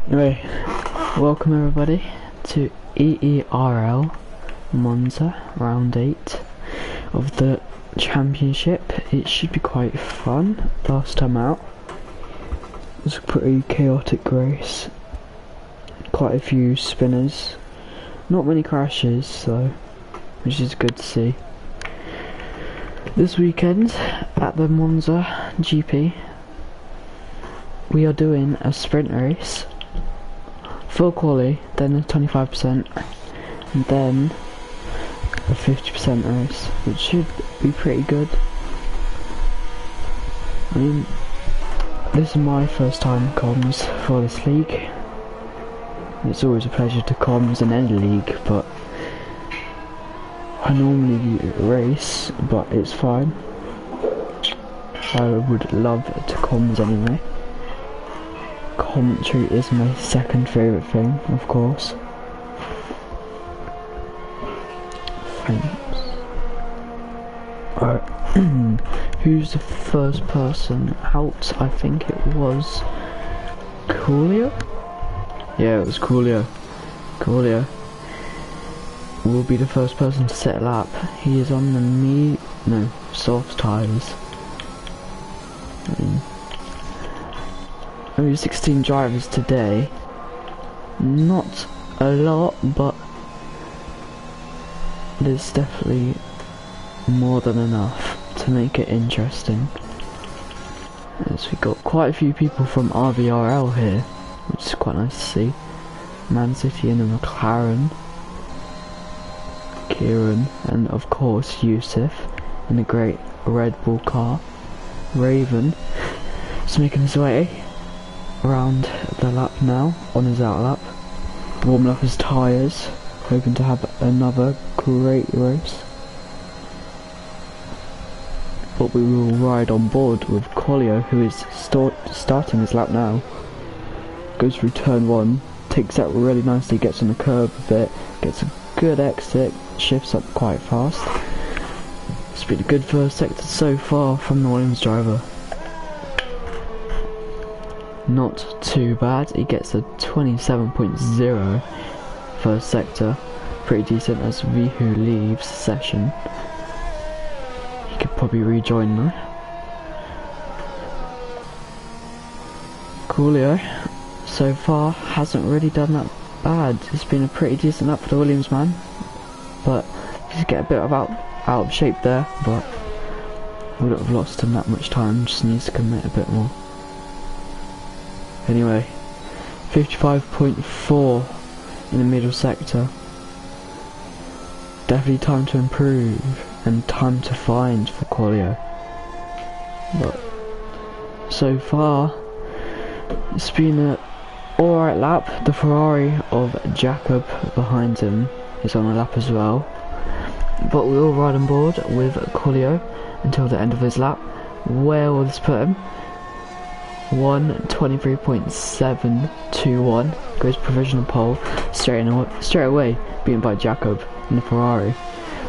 Anyway, welcome everybody to EERL Monza round 8 of the championship. It should be quite fun. Last time out it was a pretty chaotic race, quite a few spinners, not many crashes though, which is good to see. This weekend at the Monza GP we are doing a sprint race, full quali, then a 25%, and then a 50% race, which should be pretty good. I mean, this is my first time comms for this league. It's always a pleasure to comms in any league, but I normally race, but it's fine. I would love to comms anyway. Commentary is my second favourite thing, of course. Thanks. Alright, who's the first person out? I think it was Coolio? Yeah, it was Coolio. Coolio will be the first person to set a lap. He is on the soft tyres. Only 16 drivers today. Not a lot, but there's definitely more than enough to make it interesting. As we got quite a few people from EERL here, which is quite nice to see. Man City in a McLaren, Kieran, and of course Yousef in a great Red Bull car. Raven is making his way around the lap now, on his out lap, warming up his tyres, hoping to have another great race. But we will ride on board with Coolio, who is starting his lap now. Goes through turn 1, takes out really nicely, gets on the curb a bit, gets a good exit, shifts up quite fast. It's been a good first sector so far from the Williams driver. Not too bad, he gets a 27.0 first sector, pretty decent as Vihu leaves the session. He could probably rejoin now. Coolio so far hasn't really done that bad. It's been a pretty decent lap for the Williams man, but he's get a bit out of shape there, but wouldn't have lost him that much time, just needs to commit a bit more. Anyway, 55.4 in the middle sector. Definitely time to improve and time to find for Coolio. But so far, it's been a alright lap. The Ferrari of Jacob behind him is on a lap as well. But we'll ride on board with Coolio until the end of his lap. Where will this put him? 1:23.721 goes provisional pole, straight away beaten by Jacob in the Ferrari.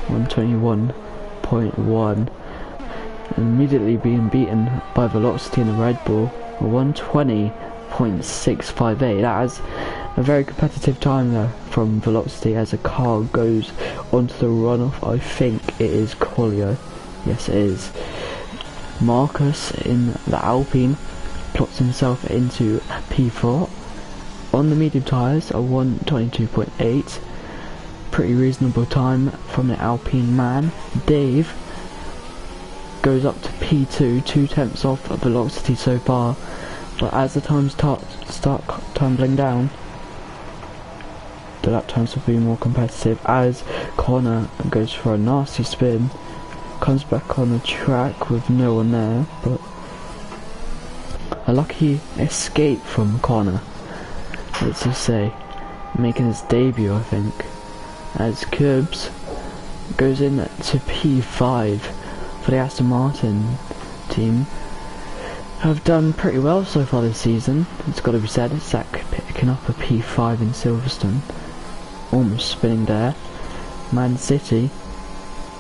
1:21.1, immediately being beaten by Velocity in the Red Bull. 1:20.658. That is a very competitive time though from Velocity as a car goes onto the runoff. I think it is Coolio. Yes, it is. Marcus in the Alpine plots himself into P4 on the medium tyres, a 1:22.8, pretty reasonable time from the Alpine man. Dave goes up to P2, 2 tenths off Velocity so far, but as the times start tumbling down, the lap times will be more competitive as Connor goes for a nasty spin, comes back on the track with no one there, but a lucky escape from Connor, let's just say, making his debut I think, as Curbs goes in to P5 for the Aston Martin team. Have done pretty well so far this season, it's got to be said. Zach picking up a P5 in Silverstone, almost spinning there. Man City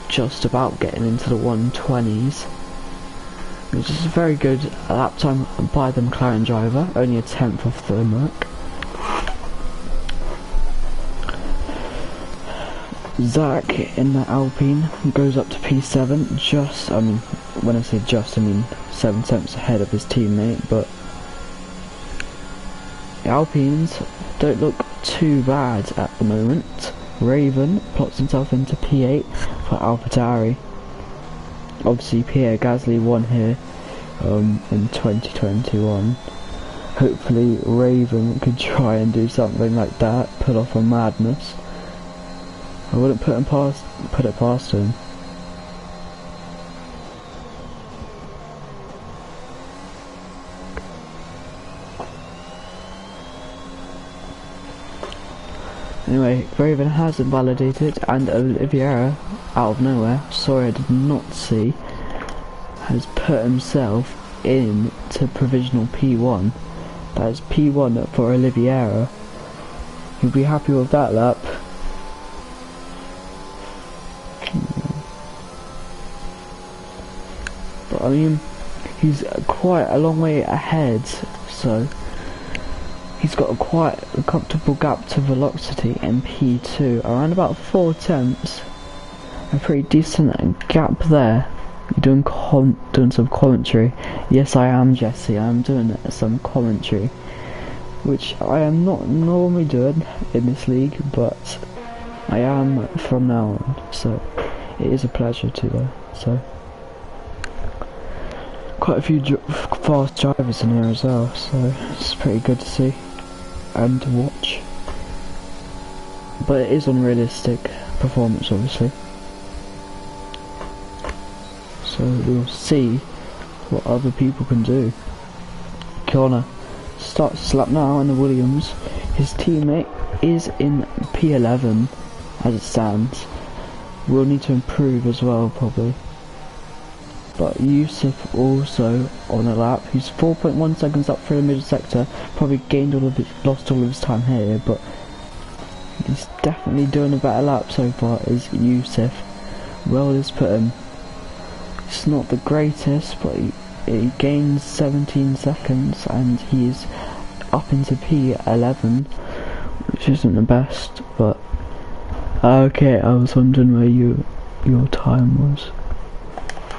just about getting into the 120s, which is a very good lap time by the McLaren driver, only a tenth off the Merc. Zach in the Alpine goes up to P7, just, I mean, when I say just, I mean 7 tenths ahead of his teammate, but the Alpines don't look too bad at the moment. Raven plots himself into P8 for AlphaTauri. Obviously Pierre Gasly won here in 2021. Hopefully Raven could try and do something like that, pull off a madness. I wouldn't put it past him. Anyway, Raven has invalidated, and Oliveira, out of nowhere, sorry I did not see, has put himself into provisional P1. That is P1 for Oliveira. He'll be happy with that lap. But I mean, he's quite a long way ahead, so he's got quite a comfortable gap to Velocity in P2, around about 4 tenths. A pretty decent gap there. You're doing some commentary. Yes, I am, Jesse. I am doing some commentary, which I am not normally doing in this league, but I am from now on. So it is a pleasure to though. So quite a few fast drivers in here as well. So it's pretty good to see and to watch. But it is unrealistic performance, obviously. So we'll see what other people can do. Connor starts his lap now in the Williams. His teammate is in P11 as it stands. We'll need to improve as well, probably. But Yousef also on a lap. He's 4.1 seconds up through the middle sector. Probably lost all of his time here, but he's definitely doing a better lap so far. Is Yousef? Well, let's put him. It's not the greatest, but he gains 17 seconds and he's up into P11, which isn't the best, but okay, I was wondering where your time was.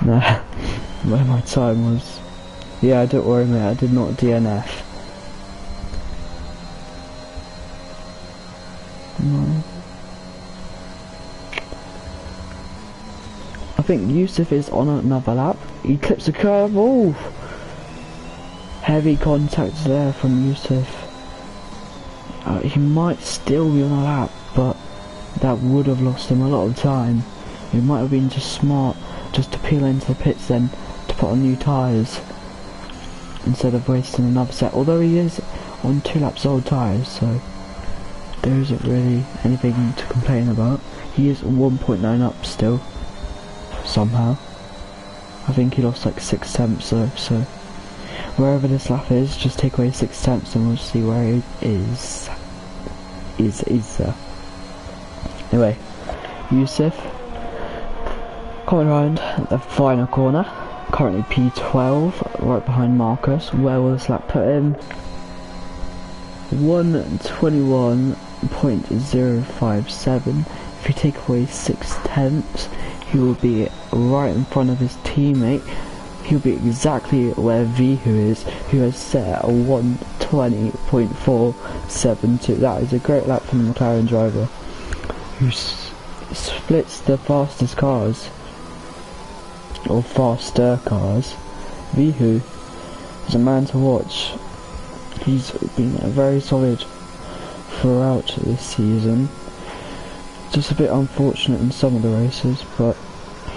Nah, where my time was. Yeah, don't worry mate, I did not DNF. No. I think Yousef is on another lap. He clips a curve. Oh, heavy contact there from Yousef. He might still be on a lap, but that would have lost him a lot of time. It might have been just smart just to peel into the pits then to put on new tyres instead of wasting another set. Although he is on 2 laps old tyres, so there isn't really anything to complain about. He is 1.9 up still. Somehow I think he lost like 6 tenths though, so wherever this lap is, just take away 6 tenths and we'll see where he is there. Anyway, Yousef coming around the final corner, currently P12, right behind Marcus. Where will this lap put him? 121.057. If you take away 6 tenths, he will be right in front of his teammate. He'll be exactly where Vihu is, who has set a 120.472. That is a great lap from the McLaren driver, who splits the fastest cars, or faster cars. Vihu is a man to watch. He's been very solid throughout this season. Just a bit unfortunate in some of the races, but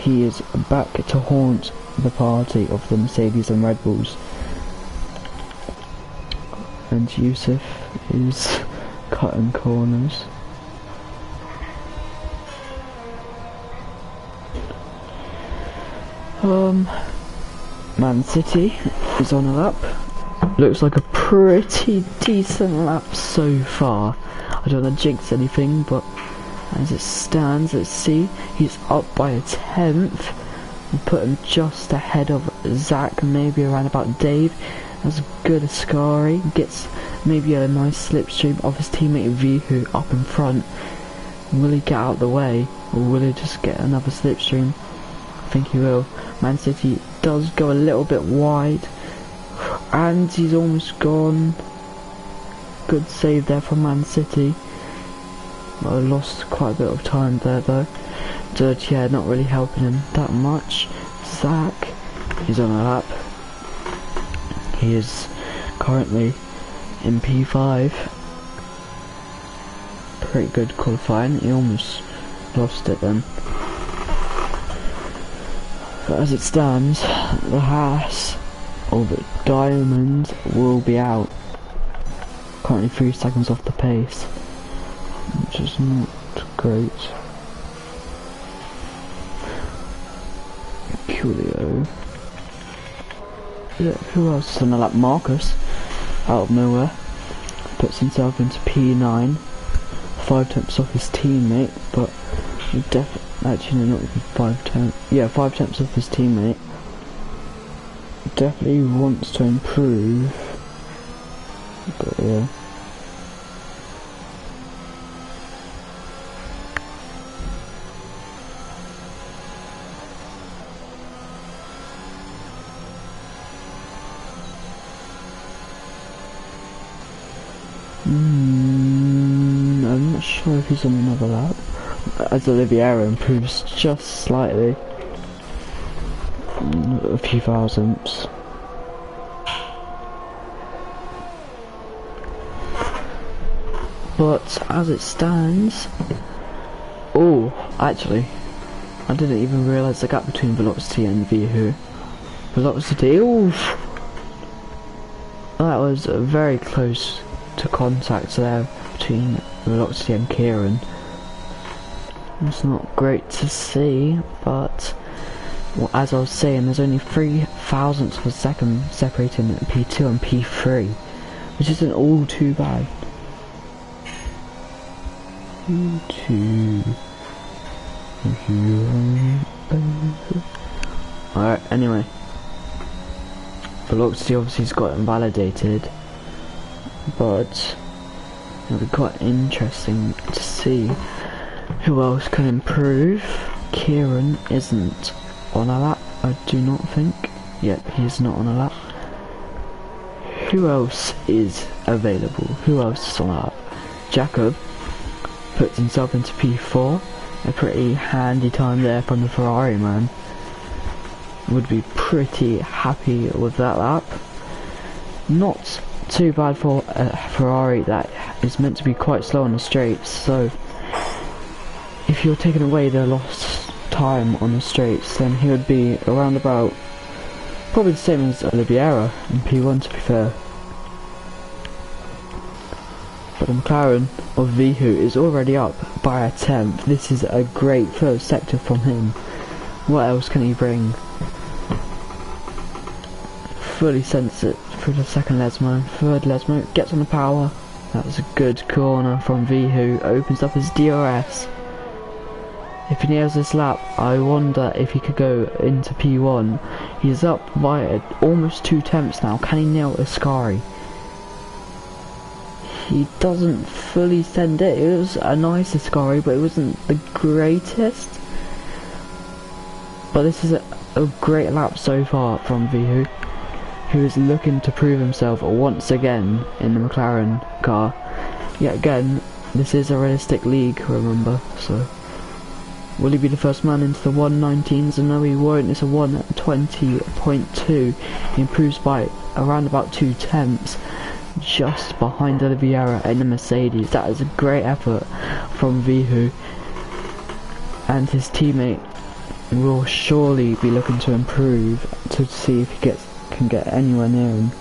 he is back to haunt the party of the Mercedes and Red Bulls. And Yousef is cutting corners. Man City is on a lap. Looks like a pretty decent lap so far. I don't want to jinx anything, but as it stands, let's see, he's up by a 10th. We'll put him just ahead of Zach, maybe around about Dave. That's good. Ascari gets maybe a nice slipstream of his teammate Vihu up in front. Will he get out of the way, or will he just get another slipstream? I think he will. Man City does go a little bit wide, and he's almost gone. Good save there from Man City. I lost quite a bit of time there though. Dirty, yeah, not really helping him that much. Zach, he's on a lap. He is currently in P5. Pretty good qualifying. He almost lost it then. But as it stands, the Haas, or the Diamond, will be out. Currently 3 seconds off the pace, which is not great. Coolio. Who else is on the lap? Marcus, out of nowhere, puts himself into P9, 5 tenths off his teammate, but actually not even 5 tenths. Yeah, 5 tenths off his teammate. Definitely wants to improve, but yeah. I'm not sure if he's on another lap, as Oliveira improves just slightly, a few thousandths. But as it stands, oh, actually, I didn't even realise the gap between Velocity and Vihu. Velocity, oof! That was very close to contact there between Velocity and Kieran. It's not great to see, but well, as I was saying, there's only 3 thousandths of a second separating P2 and P3, which isn't all too bad. Alright, anyway. Velocity obviously got invalidated, but it'll be quite interesting to see who else can improve. Kieran isn't on a lap, I do not think. Yep, he's not on a lap. Who else is available? Who else is on a lap? Jacob puts himself into P4. A pretty handy time there from the Ferrari man. Would be pretty happy with that lap. Not too bad for a Ferrari that is meant to be quite slow on the straights, so if you're taking away the lost time on the straights, then he would be around about probably the same as Oliveira in P1, to be fair. But the McLaren of Vihu is already up by a tenth. This is a great first sector from him. What else can he bring? Fully sends it through the second Lesmo. Third Lesmo gets on the power. That was a good corner from Vihu. Opens up his DRS. If he nails this lap, I wonder if he could go into P1. He's up by almost 2 tenths now. Can he nail Ascari? He doesn't fully send it. It was a nice Ascari, but it wasn't the greatest. But this is a great lap so far from Vihu, who is looking to prove himself once again in the McLaren car. Yet again, this is a realistic league, remember, so will he be the first man into the 119s? No, he won't. It's a 120.2. He improves by around about 2 tenths, just behind Oliveira in the Mercedes. That is a great effort from Vihu, and his teammate will surely be looking to improve to see if he can get anywhere near him.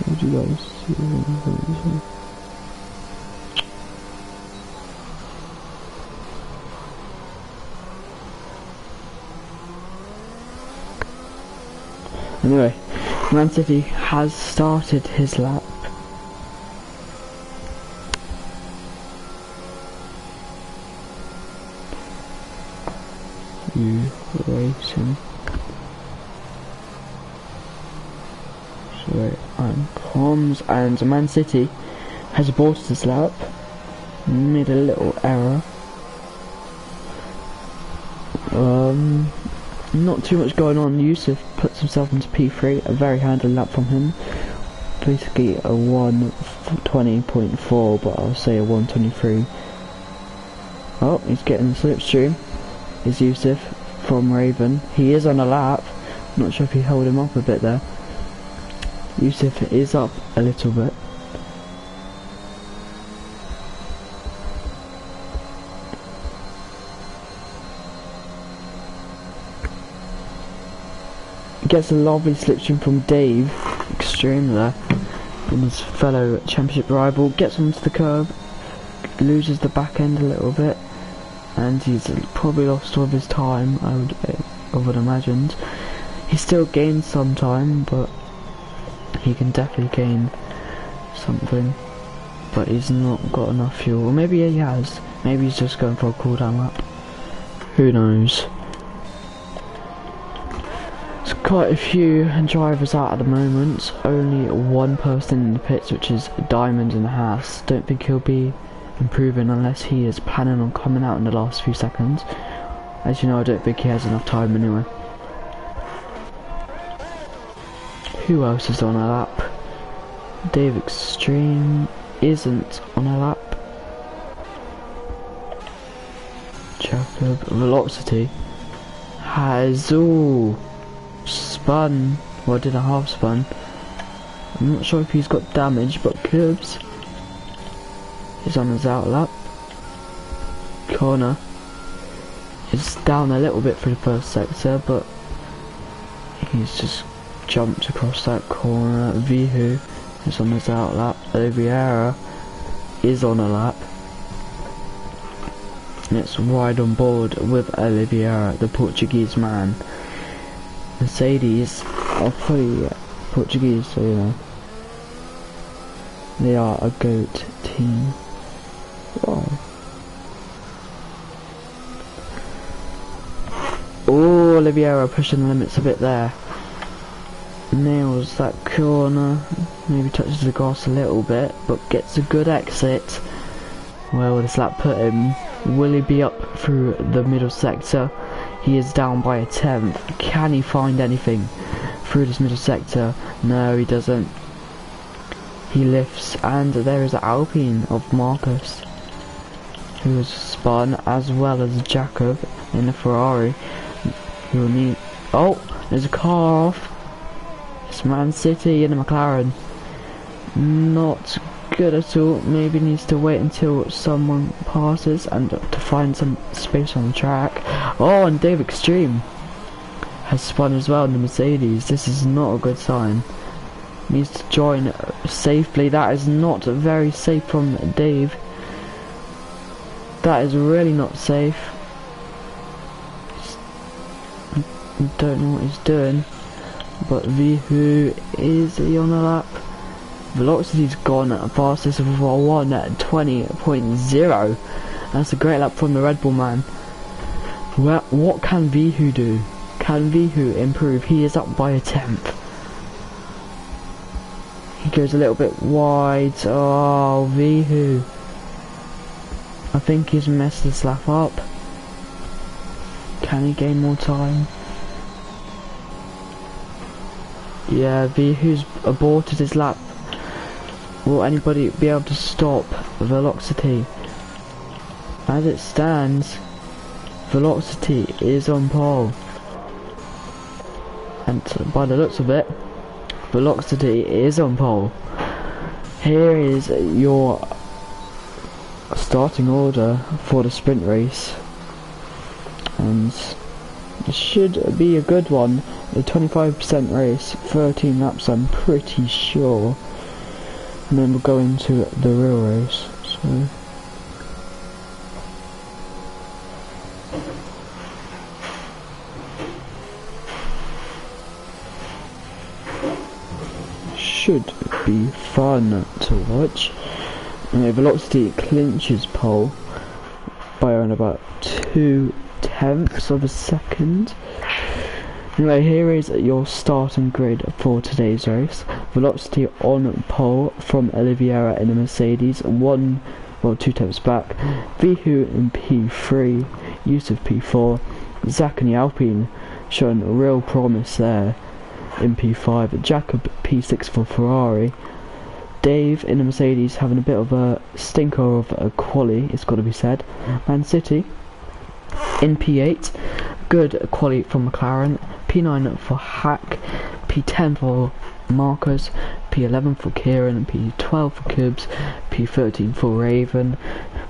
What do you guys see? Anyway, Man City has started his lap. Racing. way and comms, and Man City has aborted his lap, made a little error. Not too much going on. Yousef puts himself into P3, a very handy lap from him. Basically a 1:20.4, but I'll say a 1:23. Oh, he's getting the slipstream. Is Yousef from Raven. He is on a lap. Not sure if he held him up a bit there. Yousef is up a little bit. Gets a lovely slipstream from Dave, extreme there, and his fellow championship rival. Gets onto the curb, loses the back end a little bit, and he's probably lost all of his time. I would imagine. He still gains some time, but he can definitely gain something. But he's not got enough fuel. Or maybe he has. Maybe he's just going for a cooldown lap. Who knows? Quite a few drivers out at the moment. Only one person in the pits, which is Diamond in the house. Don't think he'll be improving unless he is planning on coming out in the last few seconds. As you know, I don't think he has enough time anyway. Who else is on a lap? Dave Extreme isn't on a lap. Jacob Velocity has spun, well, did a half spun. I'm not sure if he's got damage, but Curbs is on his out lap. Corner is down a little bit for the first sector, but he's just jumped across that corner. Vihu is on his out lap. Oliveira is on a lap. Let's ride on board with Oliveira, the Portuguese man. Mercedes are fully Portuguese, so you know. They are a GOAT team. Wow. Oh, Oliveira pushing the limits a bit there. Nails that corner. Maybe touches the grass a little bit, but gets a good exit. Where will this lap put him? Will he be up through the middle sector? He is down by a 10th. Can he find anything through this middle sector? No, he doesn't. He lifts, and there is Alpine of Marcus, who has spun, as well as Jacob in the Ferrari. Who will need... Oh, there's a car off. It's Man City in a McLaren. Not good at all. Maybe needs to wait until someone passes and to find some space on the track. Oh, and Dave Extreme has spun as well in the Mercedes. This is not a good sign. Needs to join safely. That is not very safe from Dave. That is really not safe. Don't know what he's doing. But Vihu is he on a lap? Velocity's gone fastest of 1:20.0. That's a great lap from the Red Bull man. Well, what can Vihu do? Can Vihu improve? He is up by a 10th. He goes a little bit wide. Oh, Vihu. I think he's messed this lap up. Can he gain more time? Yeah, Vihu's aborted his lap. Will anybody be able to stop Velocity? As it stands, Velocity is on pole. And by the looks of it, Velocity is on pole. Here is your starting order for the sprint race. And it should be a good one. A 25% race, 13 laps I'm pretty sure. And then we'll go into the real race. So should be fun to watch. Anyway, Velocity clinches pole by around about 2/10 of a second. Anyway, here is your starting grid for today's race. Velocity on pole from Oliveira in a Mercedes, 2 tenths back. Vihu in P3, Yousef P4, Zach in the Alpine showing real promise there in P5, Jacob P6 for Ferrari. Dave in the Mercedes having a bit of a stinker of a quali, it's got to be said. Man City in P8, good quali from McLaren. P9 for Hack, P10 for Marcus, P11 for Kieran, P12 for Cubs, P13 for Raven,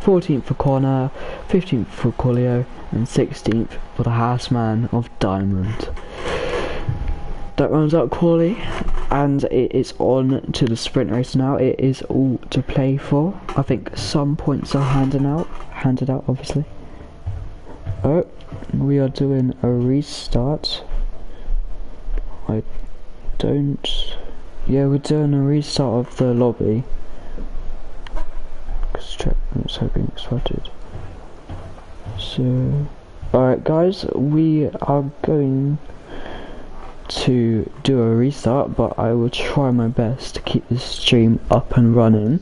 14th for Connor, 15th for Collier, and 16th for the Houseman of Diamond. That rounds out quali, and it is on to the sprint race now. It is all to play for. I think some points are handed out obviously. Oh, we are doing a restart. Yeah, we're doing a restart of the lobby. Because check, it's being excited. So, alright guys, we are going to do a restart, but I will try my best to keep this stream up and running.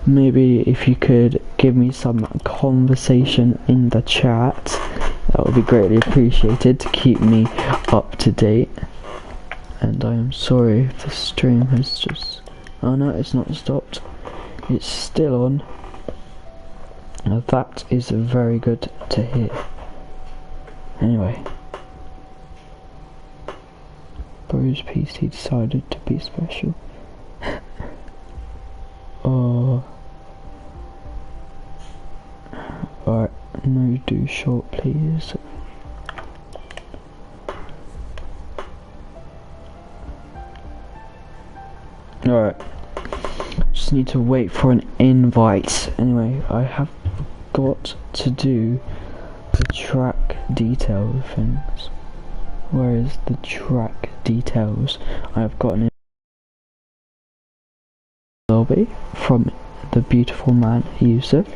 Maybe if you could give me some conversation in the chat, that would be greatly appreciated to keep me up to date. And I am sorry if the stream has just... Oh no, it's not stopped. It's still on. Now that is very good to hear. Anyway. Bro's PC decided to be special. Oh. Alright, no do short please. Alright, just need to wait for an invite. Anyway, I have got to do the track detail things. Where is the track details? I have got an lobby from the beautiful man Yousef.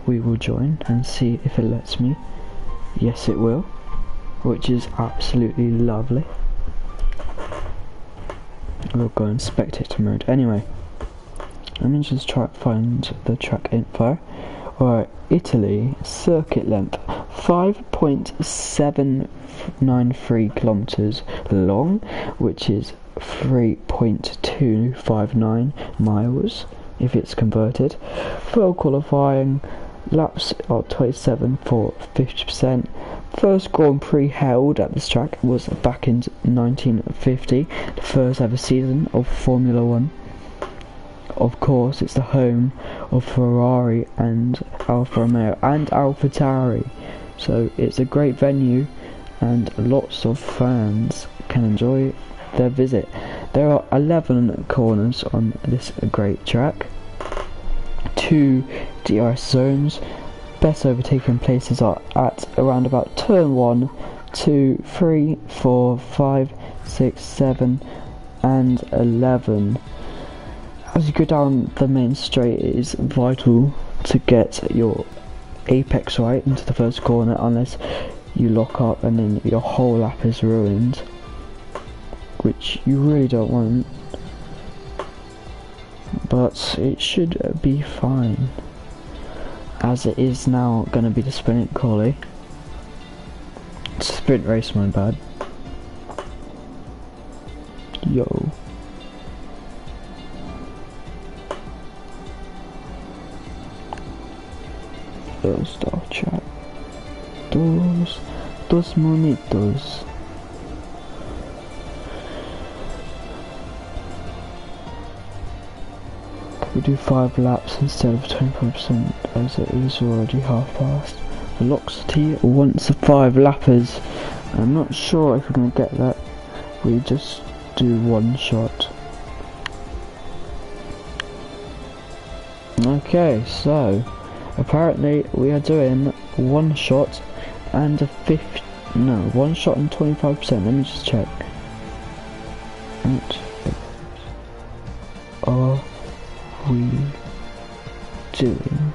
We will join and see if it lets me. Yes it will, which is absolutely lovely. We'll go in spectator mode. Anyway, let me just try to find the track info. Alright, Italy, circuit length 5.793 kilometers long, which is 3.259 miles if it's converted. Full qualifying laps are 27 for 50%. First Grand Prix held at this track was back in 1950, the first ever season of Formula 1. Of course, it's the home of Ferrari and Alfa Romeo and AlphaTauri, so it's a great venue and lots of fans can enjoy their visit. There are 11 corners on this great track, 2 DRS zones. Best overtaking places are at around about turn 1, 2, 3, 4, 5, 6, 7 and 11. As you go down the main straight, it is vital to get your apex right into the first corner, unless you lock up and then your whole lap is ruined, which you really don't want, but it should be fine, as it is now going to be the sprint quali. Sprint race, my bad. Yo. Start chat. Dos monitos. We do 5 laps instead of 25%, as it is already half past. Velocity wants 5 lappers. I'm not sure if we're going to get that. We just do one shot. Okay, so apparently we are doing one shot and one shot and 25%. Let me just check. What are we doing?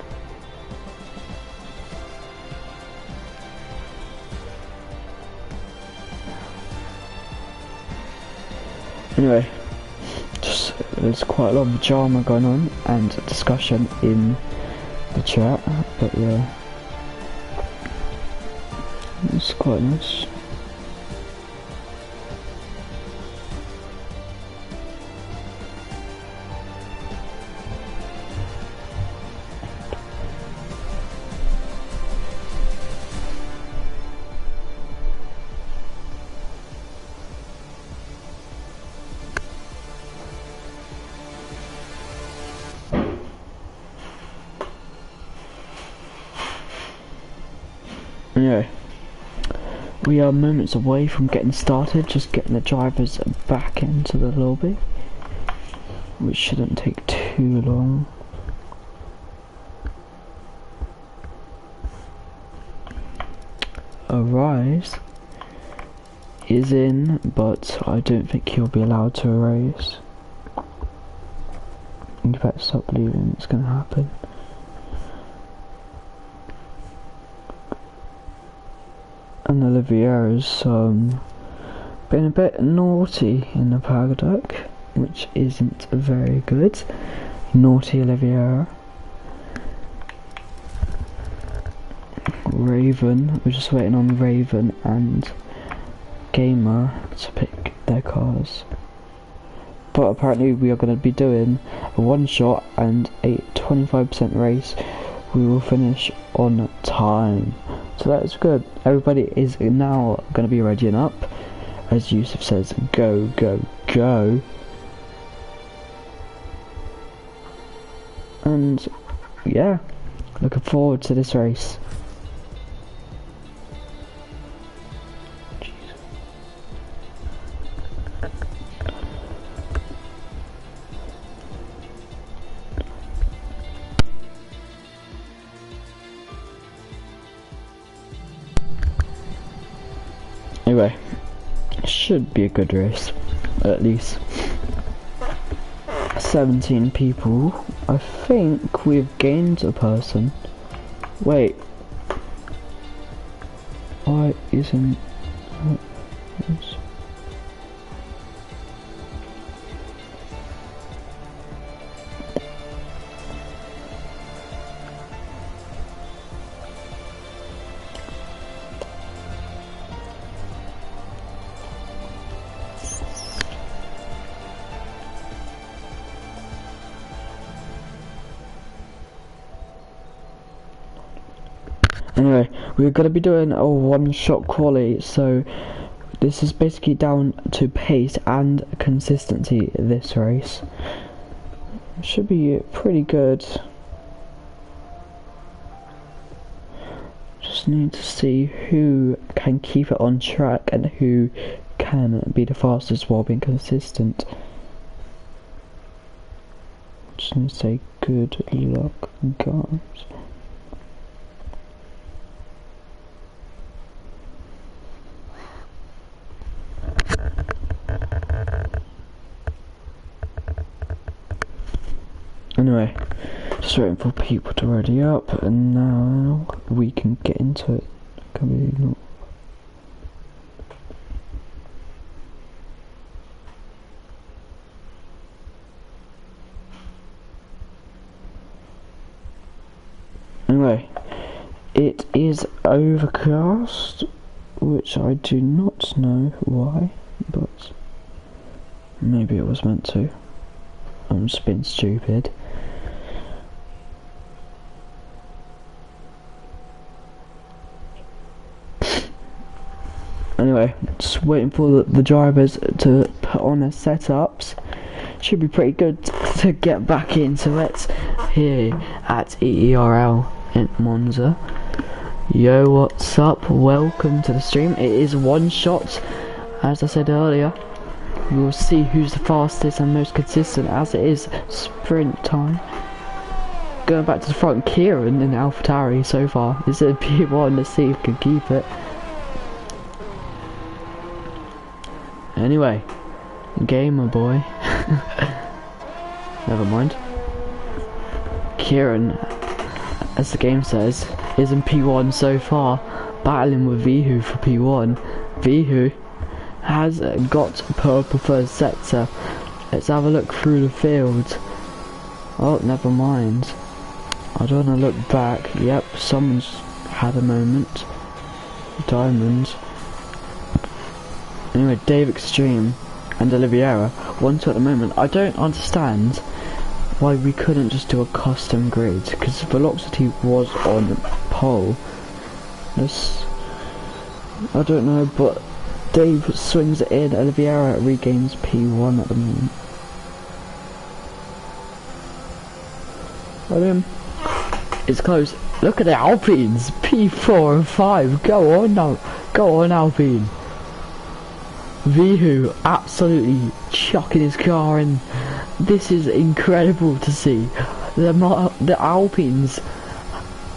Anyway, there's quite a lot of drama going on and discussion in the chat, but yeah, it's quite nice. Anyway, we are moments away from getting started, just getting the drivers back into the lobby, which shouldn't take too long. Arise is in, but I don't think he'll be allowed to erase. In fact, stop believing it's going to happen. And Oliviera's been a bit naughty in the paddock, which isn't very good. Naughty Oliviera. Raven, we're just waiting on Raven and Gamer to pick their cars. But apparently we are going to be doing a one shot and a 25% race. We will finish on time. So that's good. Everybody is now going to be readying up. As Yousef says, go, go, go. And yeah, looking forward to this race. Anyway, it should be a good race, at least 17 people. I think we've gained a person. Wait, why isn't this? Anyway, we're going to be doing a one-shot quali, so this is basically down to pace and consistency this race. Should be pretty good. Just need to see who can keep it on track and who can be the fastest while being consistent. Just need to say good luck, guys. Anyway, just waiting for people to ready up, and now we can get into it. Can we not? Anyway, it is overcast, which I do not know why, but maybe it was meant to. I'm just being stupid. Anyway, just waiting for the drivers to put on their setups. Should be pretty good to get back into it here at EERL in Monza. Yo, what's up? Welcome to the stream. It is one shot, as I said earlier. We will see who's the fastest and most consistent, as it is sprint time. Going back to the front, Kieran in AlphaTauri so far. This is a P1, let's see if he can keep it. Anyway, gamer boy. Never mind. Kieran, as the game says, is in P1 so far, battling with Vihu for P1. Vihu has got purple first sector. Let's have a look through the field. Oh, never mind. I don't want to look back. Yep, someone's had a moment. Diamond. Anyway, Dave Extreme and Oliveira, 1-2 at the moment. I don't understand why we couldn't just do a custom grid, because Velocity was on pole. This, I don't know, but Dave swings it in. Oliveira regains P1 at the moment. It's close. Look at the Alpines, P4 and 5. Go on now, go on Alpine. Vihu absolutely chucking his car in. This is incredible to see. The Alpines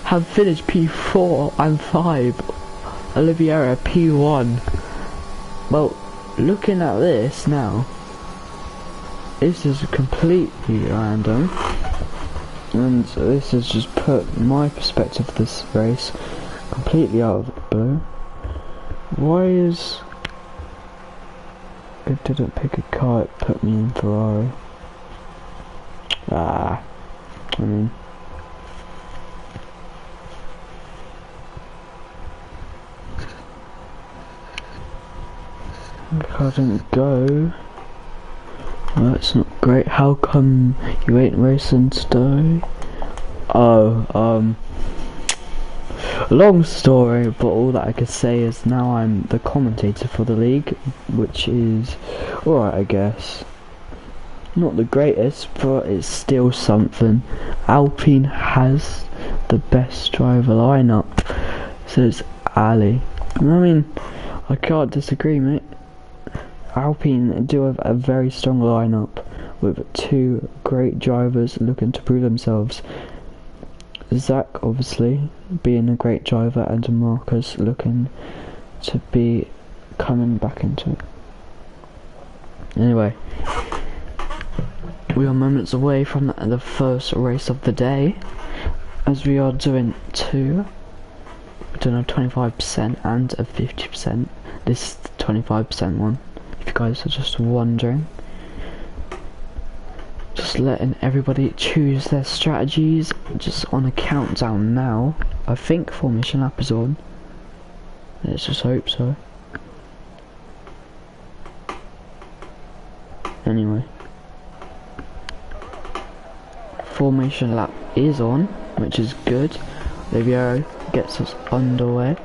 have finished P4 and 5. Oliveira P1. Well, looking at this now, this is completely random. And this has just put my perspective of this race completely out of the blue. Why is... It didn't pick a car, it put me in Ferrari. I mean... The car didn't go. Well, that's not great. How come you ain't racing today? Oh, long story, but all that I could say is now I'm the commentator for the league, which is alright, I guess. Not the greatest, but it's still something. Alpine has the best driver lineup, says Ali. I mean, I can't disagree, mate. Alpine do have a very strong lineup with two great drivers looking to prove themselves. Zach obviously being a great driver and Marcus looking to be coming back into it. Anyway, we are moments away from the first race of the day, as we are doing two. We're doing a 25% and a 50%. This is the 25% one. If you guys are just wondering, just letting everybody choose their strategies, just on a countdown now. I think formation lap is on. Let's just hope so. Anyway, formation lap is on, which is good. Oliveira gets us underway.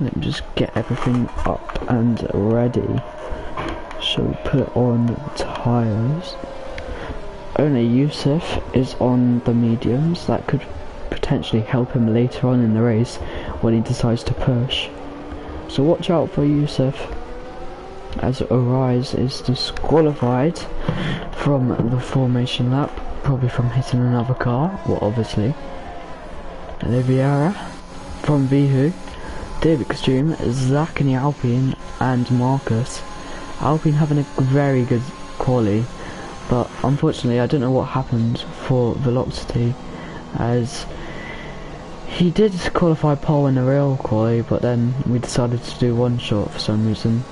Let me just get everything up and ready. Shall we put on tyres? Only Yousef is on the mediums. That could potentially help him later on in the race when he decides to push. So watch out for Yousef, as Arise is disqualified from the formation lap, probably from hitting another car. Well, obviously. Oliveira from Vihu, Dave Extreme, Zach in the Alpine, and Marcus. Alpine having a very good quali, but unfortunately I don't know what happened for Velocity, as he did qualify pole in the real quali, but then we decided to do one shot for some reason,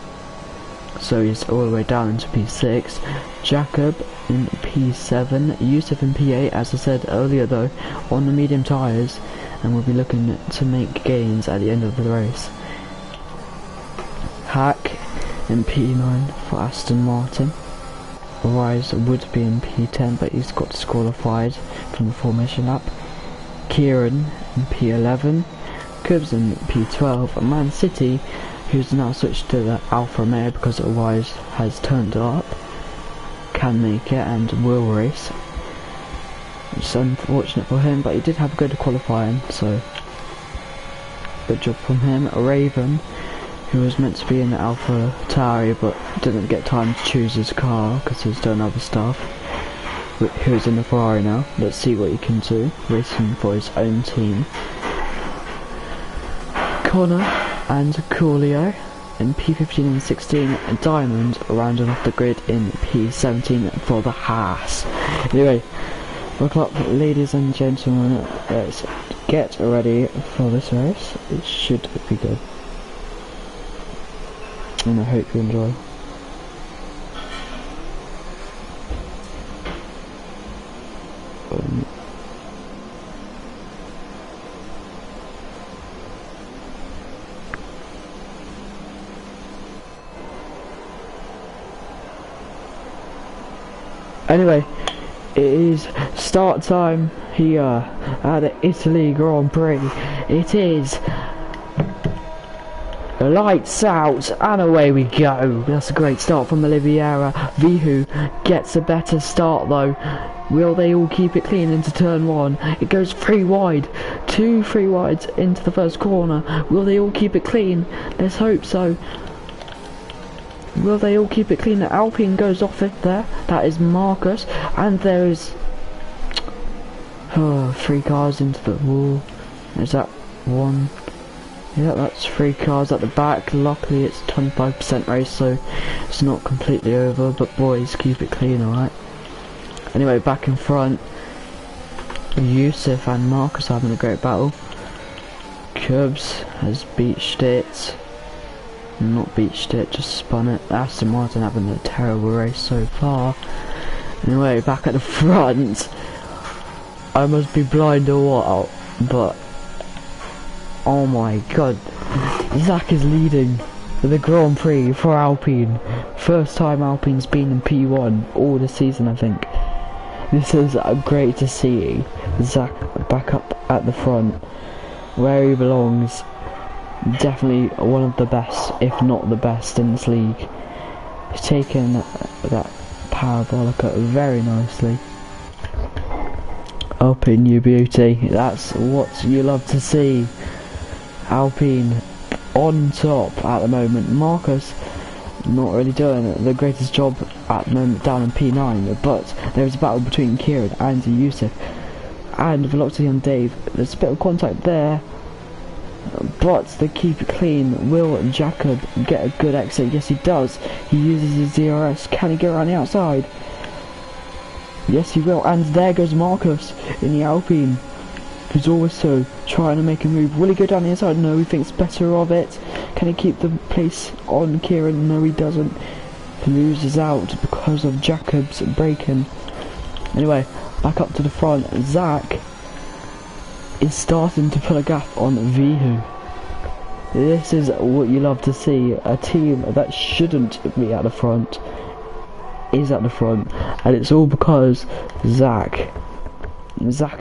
so he's all the way down into P6. Jacob in P7, Yousef in P8, as I said earlier though, on the medium tyres, and we'll be looking to make gains at the end of the race. Hack in P9 for Aston Martin. Rise would be in P10, but he's got disqualified from the formation lap. Kieran in P11, Cubs in P12, and Man City, who's now switched to the Alfa Romeo because Rise has turned up, can make it and will race. It's unfortunate for him, but he did have good qualifying, so good job from him. Raven, who was meant to be in the Alpha Tauri but didn't get time to choose his car because he's done other stuff, who's in the Ferrari now. Let's see what he can do, racing for his own team. Connor and Coolio in P15 and 16, and Diamond rounding off the grid in P17 for the Haas. Anyway, buckle up, ladies and gentlemen, let's get ready for this race. It should be good. and I hope you enjoy. Anyway, it is start time here at the Italy Grand Prix. It is lights out and away we go. That's a great start from Oliveira. Vihu gets a better start though. Will they all keep it clean into turn one? It goes 3 wide. 2 3 wides into the first corner. Will they all keep it clean? Let's hope so. Will they all keep it clean? Alpine goes off it there. That is Marcus. And there is 3 cars into the wall. Is that 1? Yeah, that's 3 cars at the back. Luckily it's 25% race, so it's not completely over. But boys, keep it clean, alright? Anyway, back in front, Yousef and Marcus are having a great battle. Curbs has beached it. Not beached it, just spun it. Aston Martin having a terrible race so far. Anyway, back at the front. I must be blind or what, but oh my god, Zach is leading the Grand Prix for Alpine. First time Alpine's been in P1 all this season, I think. This is great to see. Zach back up at the front, where he belongs. Definitely one of the best, if not the best in this league. He's taken that parabolica very nicely. Alpine, you beauty. That's what you love to see. Alpine on top at the moment. Marcus not really doing the greatest job at the moment down in P9, but there's a battle between Kieran and Yousef and Velocity on Dave. There's a bit of contact there, but they keep it clean. Will Jacob get a good exit? Yes he does. He uses his DRS. Can he go around the outside? Yes he will, and there goes Marcus in the Alpine, who's also trying to make a move. Will he go down the inside? No, he thinks better of it. Can he keep the pace on Kieran? No, he doesn't. He loses out because of Jacob's braking. Anyway, back up to the front. Zach is starting to pull a gap on Vihu. This is what you love to see. A team that shouldn't be at the front is at the front, and it's all because Zach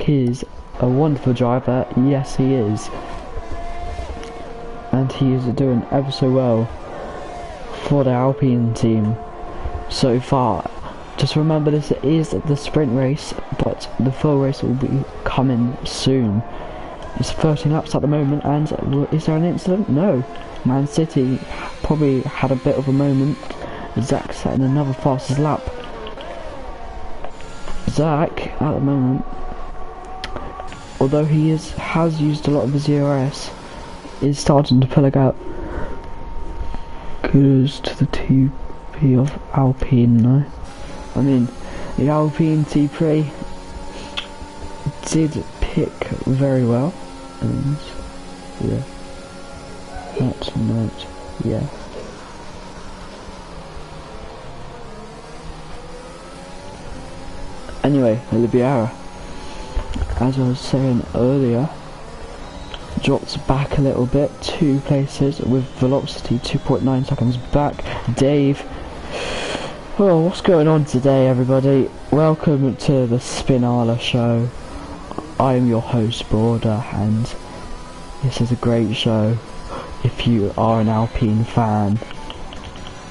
is a wonderful driver. Yes he is, and he is doing ever so well for the Alpine team so far. Just remember, this is the sprint race, but the full race will be coming soon. It's 13 laps at the moment, and is there an incident? No. Man City probably had a bit of a moment. Zach setting another fastest lap. Zach at the moment, although he has used a lot of his ERS, is starting to pull a gap. Goes to the TP of Alpine now. I mean, the Alpine TP did pick very well, and yeah, that's a note, yeah. Anyway, Oliveira, as I was saying earlier, drops back a little bit, 2 places with velocity, 2.9 seconds back. Dave, well, what's going on today, everybody? Welcome to the Spinala show. I am your host, Border, and this is a great show if you are an Alpine fan,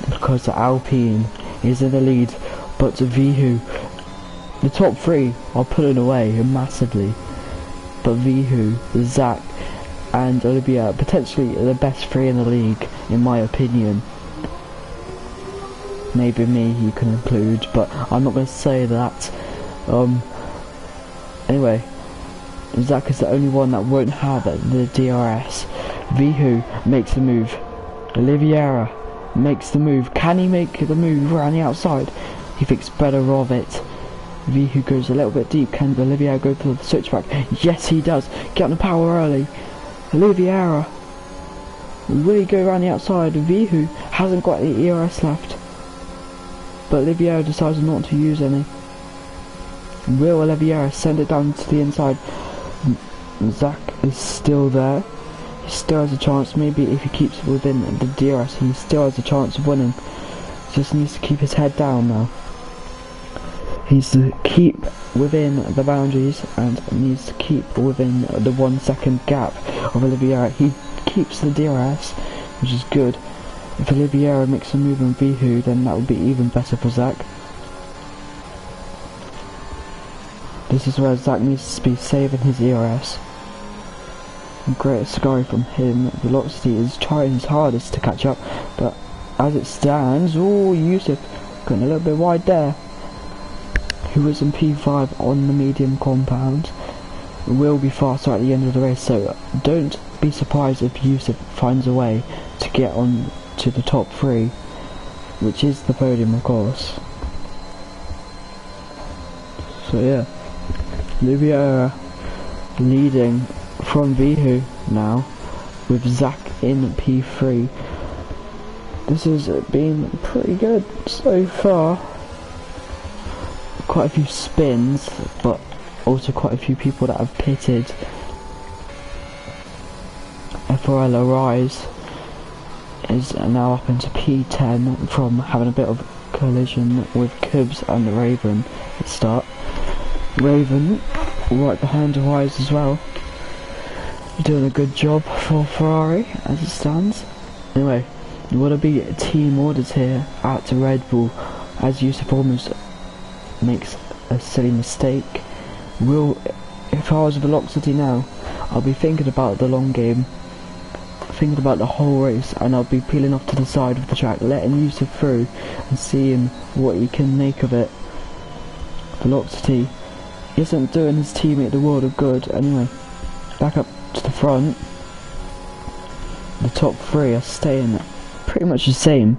because the Alpine is in the lead, but Vihu, the top 3 are pulling away massively, but Vihu, Zach and Olivia, potentially the best 3 in the league in my opinion. Maybe me you can include, but I'm not going to say that. Anyway, Zach is the only one that won't have the DRS. Vihu makes the move. Oliveira makes the move. Can he make the move around the outside? He thinks better of it. Vihu goes a little bit deep. Can Oliveira go for the switchback? Yes he does. Get on the power early. Oliveira, will he go around the outside? Vihu hasn't got any ERS left. But Oliviera decides not to use any. Will Oliviera send it down to the inside? Zach is still there. He still has a chance. Maybe if he keeps within the DRS, he still has a chance of winning. Just needs to keep his head down now. He needs to keep within the boundaries and needs to keep within the 1 second gap of Oliviera. He keeps the DRS, which is good. If Oliviera makes a move on Vihu, then that would be even better for Zach. This is where Zach needs to be saving his ERS. Great scoring from him. Velocity is trying his hardest to catch up, but as it stands, oh, Yousef going a little bit wide there. Who was in P5 on the medium compound will be faster at the end of the race, so don't be surprised if Yousef finds a way to get on to the top 3, which is the podium, of course. So yeah, Oliviera leading from Vihu now, with Zach in P3. This has been pretty good so far. Quite a few spins, but also quite a few people that have pitted. EERL Arise is now up into P10 from having a bit of collision with Cubs and Raven at the start. Raven right behind Arise as well, doing a good job for Ferrari as it stands. Anyway, there would be team orders here at Red Bull as Yousef almost makes a silly mistake. If I was Velocity now, I'll be thinking about the long game, thinking about the whole race, and I'll be peeling off to the side of the track, letting Yousef through and seeing what he can make of it. Velocity isn't doing his teammate the world of good. Anyway, back up to the front. The top 3 are staying pretty much the same.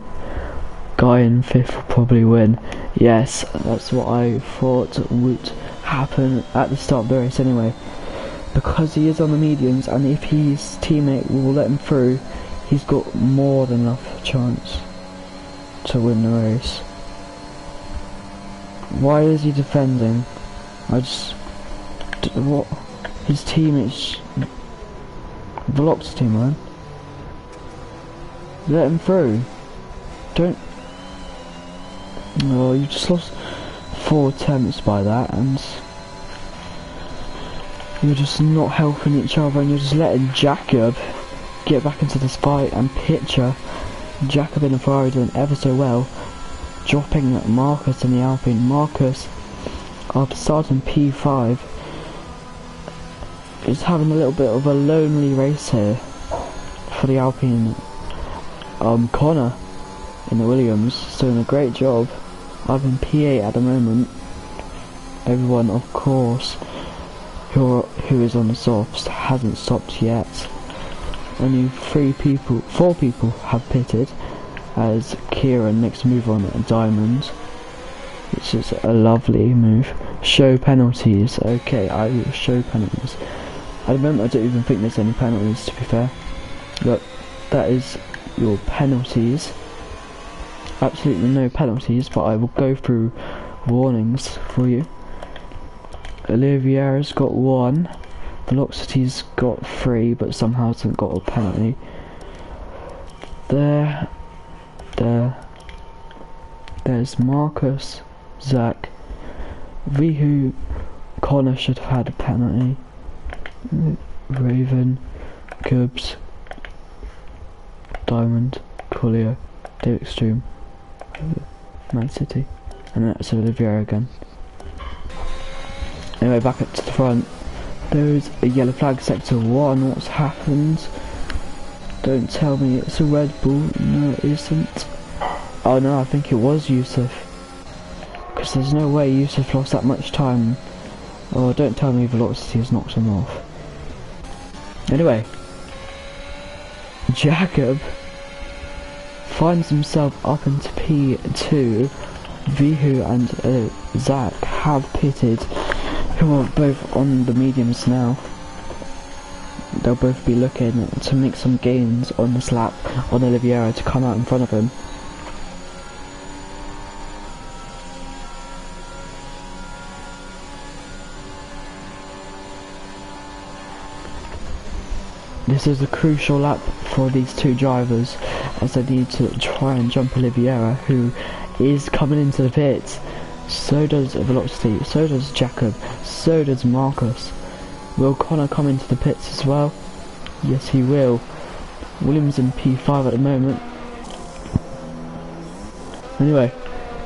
Guy in 5th will probably win. Yes, that's what I thought would happen at the start of the race anyway. Because he is on the mediums, and if his teammate will let him through, he's got more than enough chance to win the race. Why is he defending? What? His teammates... Velocity, man. Let him through. Don't... Oh, you just lost 4 attempts by that, and you're just not helping each other, and you're just letting Jacob get back into this fight and picture Jacob in the Ferrari doing ever so well, dropping Marcus in the Alpine. Marcus, after starting P5, is having a little bit of a lonely race here for the Alpine. Connor in the Williams is doing a great job. I'm in P8 at the moment. Everyone, of course, who is on the softs hasn't stopped yet. Only 4 people have pitted, as Kieran makes a move on a diamond, which is a lovely move. Show penalties. Okay, I will show penalties. At the moment, I don't even think there's any penalties, to be fair. But that is your penalties. Absolutely no penalties, but I will go through warnings for you. Oliviera's got 1. Velocity's got 3, but somehow hasn't got a penalty. There's Marcus, Zach, Vihu, Connor should have had a penalty. Raven, Cubs, Diamond, Coolio, David Extreme, Man City, and that's Oliviera again. Anyway, back up to the front. There's a yellow flag, sector 1. What's happened? Don't tell me it's a Red Bull. No, it isn't. Oh no, I think it was Yousef. Because there's no way Yousef lost that much time. Oh, don't tell me Velocity has knocked him off. Anyway, Jacob finds himself up into P2. Vihu and Zach have pitted, who are both on the mediums now. they'll both be looking to make some gains on this lap on Oliveira to come out in front of him. This is a crucial lap for these two drivers, as they need to try and jump Oliveira, who is coming into the pits. So does Velocity, so does Jacob, so does Marcus. Will Connor come into the pits as well? Yes, he will. Williams in P5 at the moment. Anyway,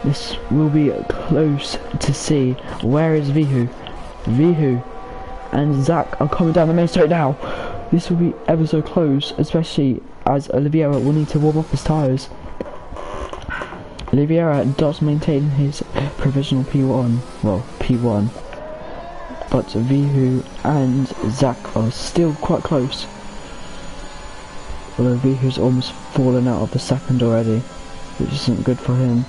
this will be close to see. Where is Vihu? Vihu and Zach are coming down the main straight now. This will be ever so close, especially as Oliveira will need to warm up his tyres. Oliveira does maintain his provisional P1, well, P1, but Vihu and Zach are still quite close. Although Vihu's almost fallen out of the second already, which isn't good for him.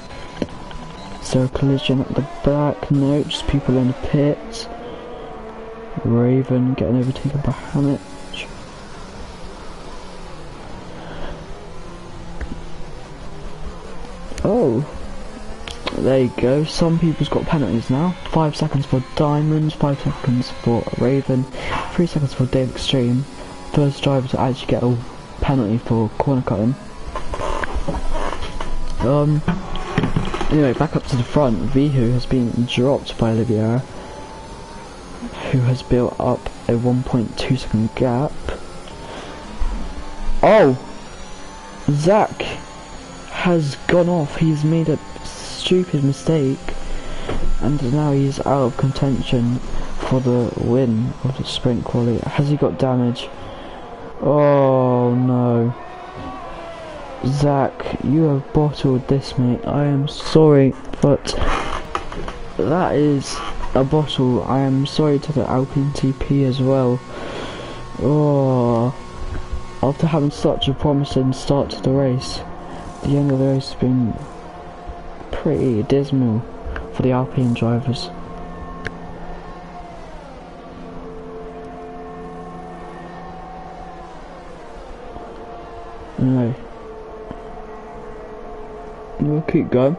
So a collision at the back, no, just people in the pits. Raven getting overtaken by Hammett. Oh, there you go. Some people's got penalties now. 5 seconds for Diamonds, 5 seconds for Raven, 3 seconds for Dave Extreme. First driver to actually get a penalty for corner cutting. Anyway, back up to the front. Vihu has been dropped by Oliveira, who has built up a 1.2 second gap. Oh, Zach has gone off. He's made a stupid mistake, and now he's out of contention for the win of the sprint quali. Has he got damage? Oh no, Zach, you have bottled this, mate. I am sorry, but that is a bottle. I am sorry to the Alpine TP as well. Oh, after having such a promising start to the race, the end of the race has been pretty dismal for the Alpine drivers. Anyway, we'll keep going.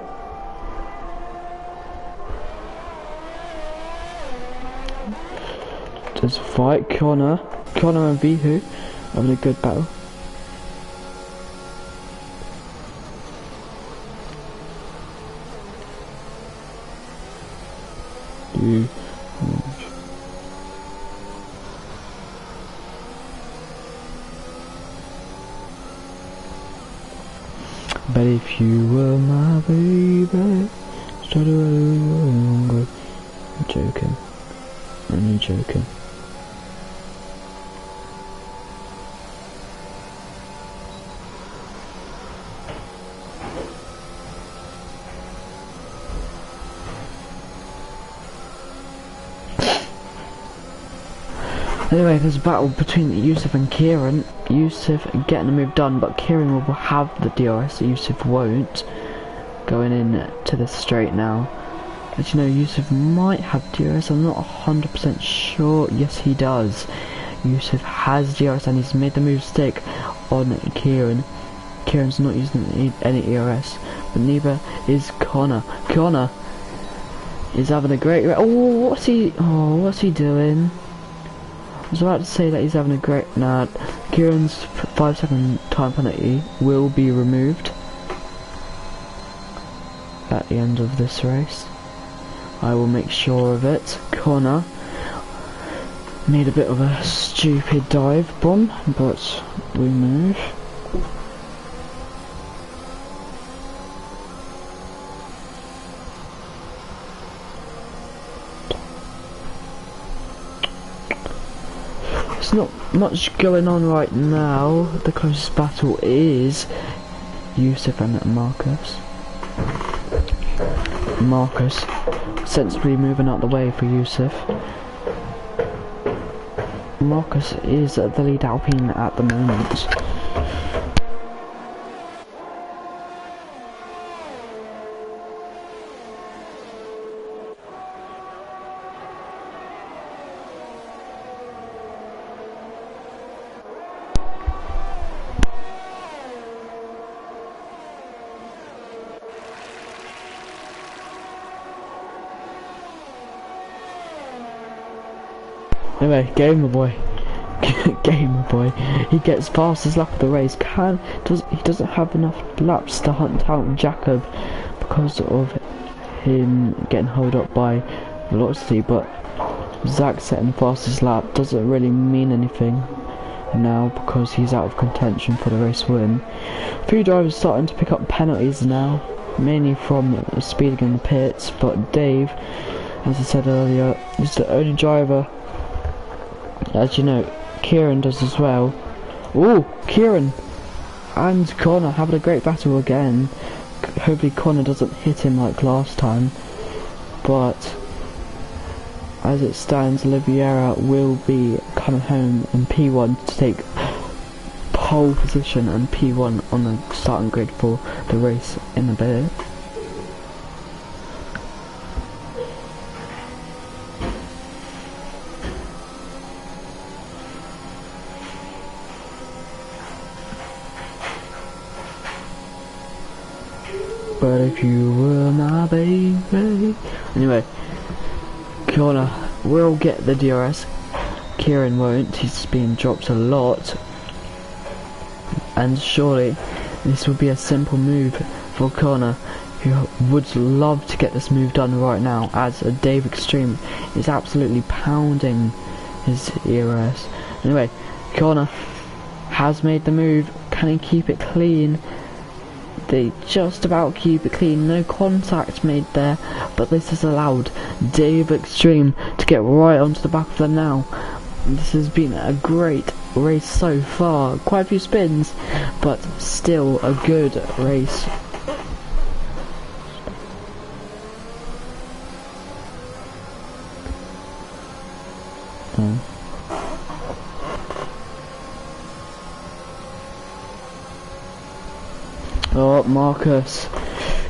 There's a fight. Connor and Vihu having a good battle. But if you were my baby, I'm joking. I'm joking. Anyway, there's a battle between Yousef and Kieran. Yousef getting the move done, but Kieran will have the DRS, Yousef won't. Going in to the straight now. As you know, Yousef might have DRS, I'm not 100% sure. Yes, he does. Yousef has DRS and he's made the move stick on Kieran. Kieran's not using any ERS, but neither is Connor. Connor is having a great... what's he doing? I was about to say that he's having a great... Nah, Kieran's 5 second time penalty will be removed at the end of this race. I will make sure of it. Connor made a bit of a stupid dive bomb, but we move. There's not much going on right now. The closest battle is Yousef and Marcus. Marcus sensibly moving out the way for Yousef. Marcus is the lead Alpine at the moment. Anyway, Gamer Boy. Gamer Boy. He gets fastest lap of the race. He doesn't have enough laps to hunt out Jacob because of him getting held up by velocity, but Zach setting the fastest lap doesn't really mean anything now because he's out of contention for the race win. A few drivers starting to pick up penalties now, mainly from speeding in the pits, but Dave, as I said earlier, is the only driver. As you know, Kieran does as well. Oh, Kieran and Connor having a great battle again. Hopefully Connor doesn't hit him like last time, but as it stands, Oliveira will be coming home in P1 to take pole position and P1 on the starting grid for the race in a bit. But if you were my baby. Anyway, Connor will get the DRS. Kieran won't. He's being dropped a lot. And surely this would be a simple move for Connor, who would love to get this move done right now, as a Dave Extreme is absolutely pounding his ERS. Anyway, Connor has made the move. Can he keep it clean? They just about keep it clean, no contact made there, but this has allowed Dave Extreme to get right onto the back of them now. This has been a great race so far, quite a few spins, but still a good race. Oh, Marcus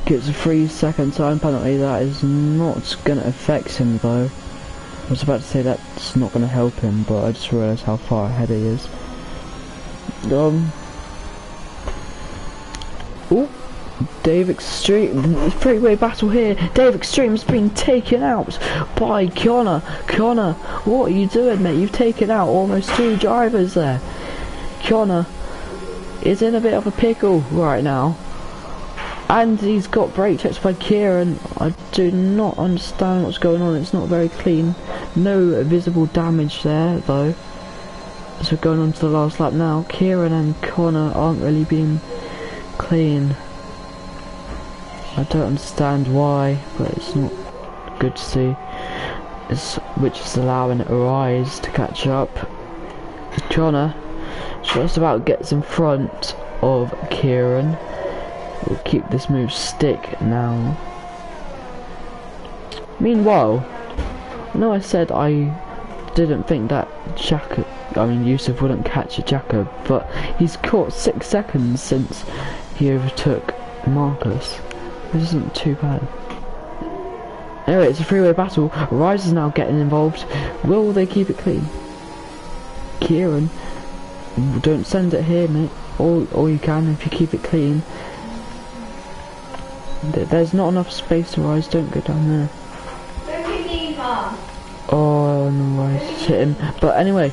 gets a 3-second time penalty. That is not going to affect him though. I was about to say that's not going to help him, but I just realised how far ahead he is. Oh, Dave Extreme, three-way battle here. Dave Extreme's been taken out by Connor. Connor, what are you doing, mate? You've taken out almost 2 drivers there. Connor is in a bit of a pickle right now, and he's got brake checks by Kieran. I do not understand what's going on. It's not very clean. No visible damage there though. So going on to the last lap now. Kieran and Connor aren't really being clean. I don't understand why, but it's not good to see. Which is allowing Rise to catch up. Connor just about gets in front of Kieran. We'll keep this move stick now. Meanwhile, I know I said I didn't think that Yousef wouldn't catch a Jacob, but he's caught 6 seconds since he overtook Marcus. This isn't too bad. Anyway, it's a 3-way battle. Rise is now getting involved. Will they keep it clean? Kieran, don't send it here, mate. All you can if you keep it clean. There's not enough space to Rise. Don't go down there. Oh no, Rise hit him. But anyway,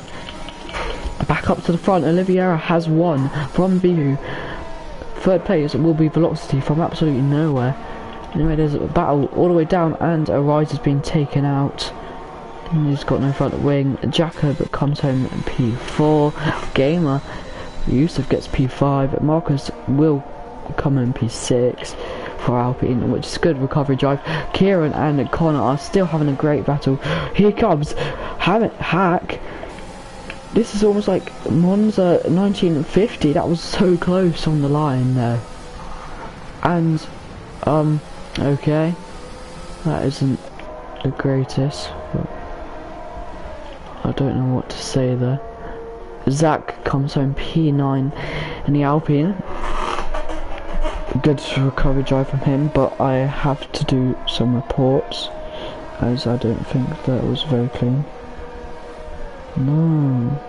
back up to the front. Oliveira has won from Bihu. Third place will be Velocity from absolutely nowhere. Anyway, there's a battle all the way down, and a Rise has been taken out. He's got no front wing. Jacob comes home in P4. Gamer Yousef gets P5. Marcus will come in P6 for Alpine, which is good recovery drive. Kieran and Connor are still having a great battle. Here comes Hack. This is almost like Monza 1950. That was so close on the line there. And okay, that isn't the greatest, but I don't know what to say there. Zach comes home P9 in the Alpine. Good recovery drive from him, but I have to do some reports, as I don't think that was very clean. No.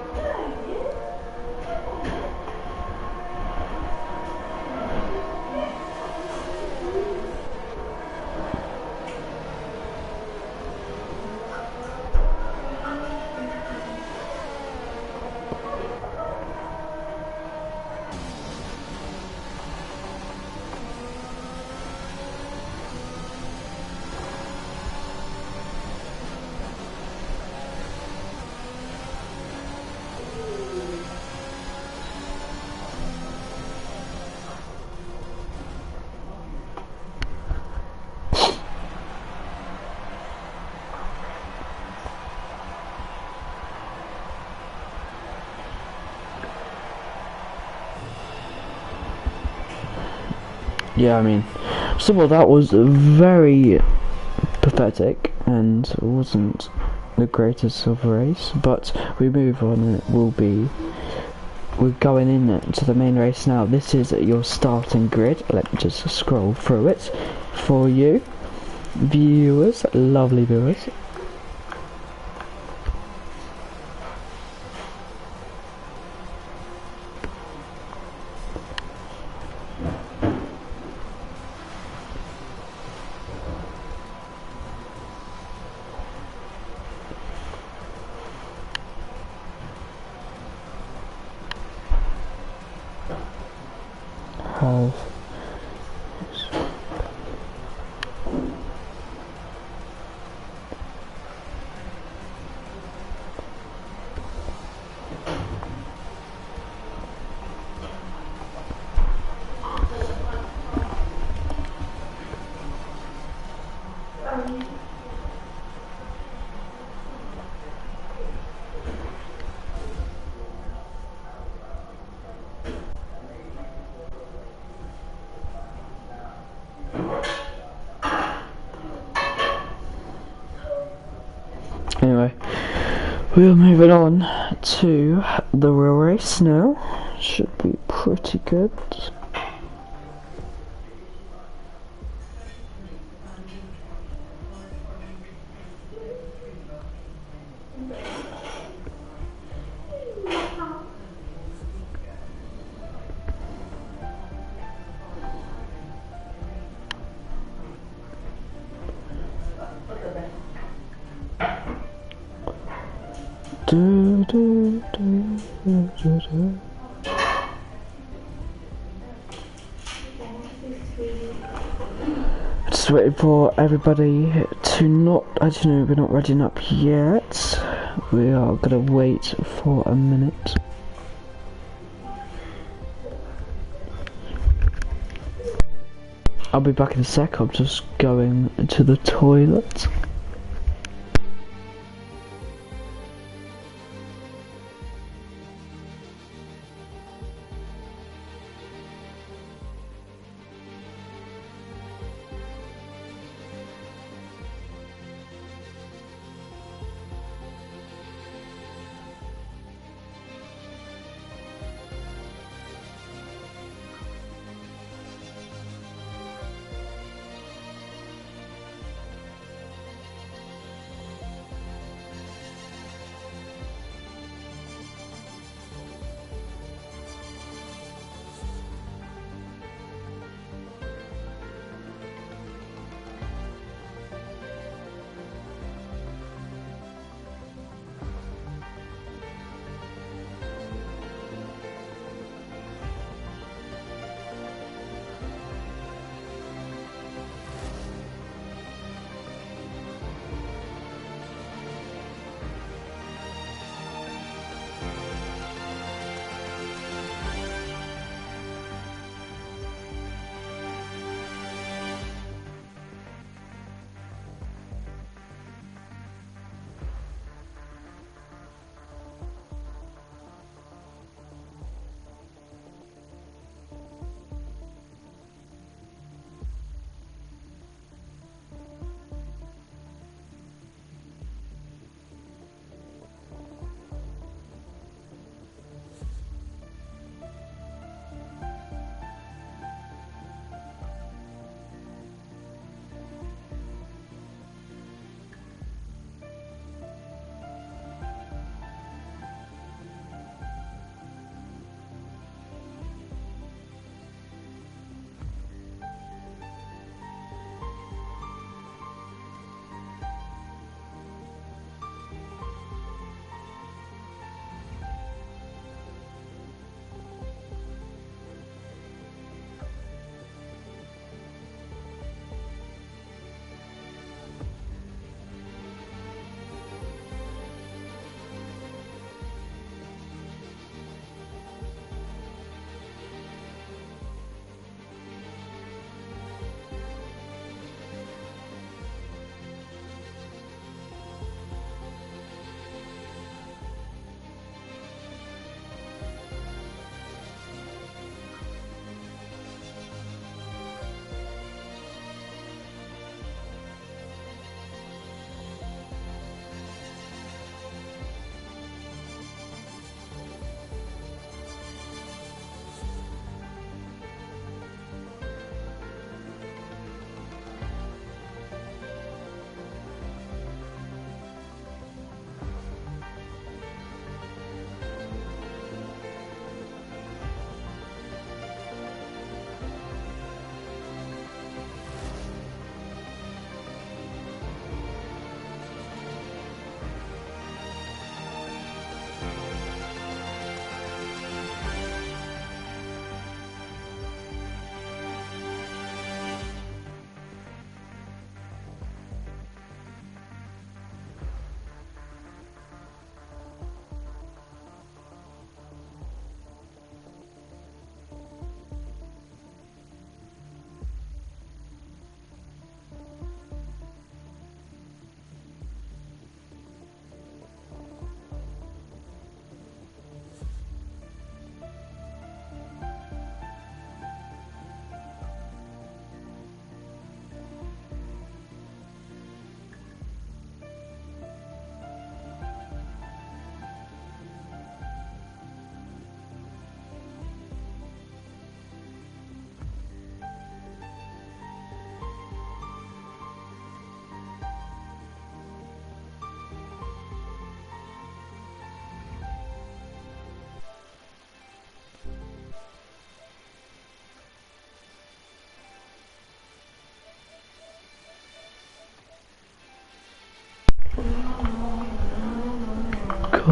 Yeah, I mean, so well, that was very pathetic and wasn't the greatest of a race, but we move on and we're going into the main race now. This is your starting grid. Let me just scroll through it for you viewers, lovely viewers. Have Anyway, we're moving on to the real race now. Should be pretty good. Just waiting for everybody to not, actually no, we're not ready up yet. We are gonna wait for a minute. I'll be back in a sec, I'm just going to the toilet.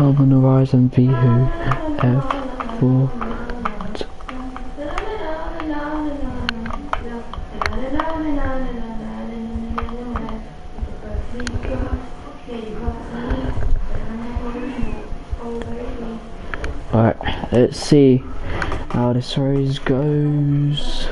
Carbon Horizon Vihu F4. Alright, let's see how this race goes.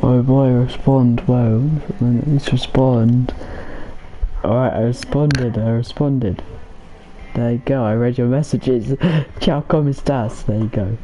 Oh boy, respond. Wow, at least respond. Alright, I responded. There you go, I read your messages. Ciao, como estás? There you go.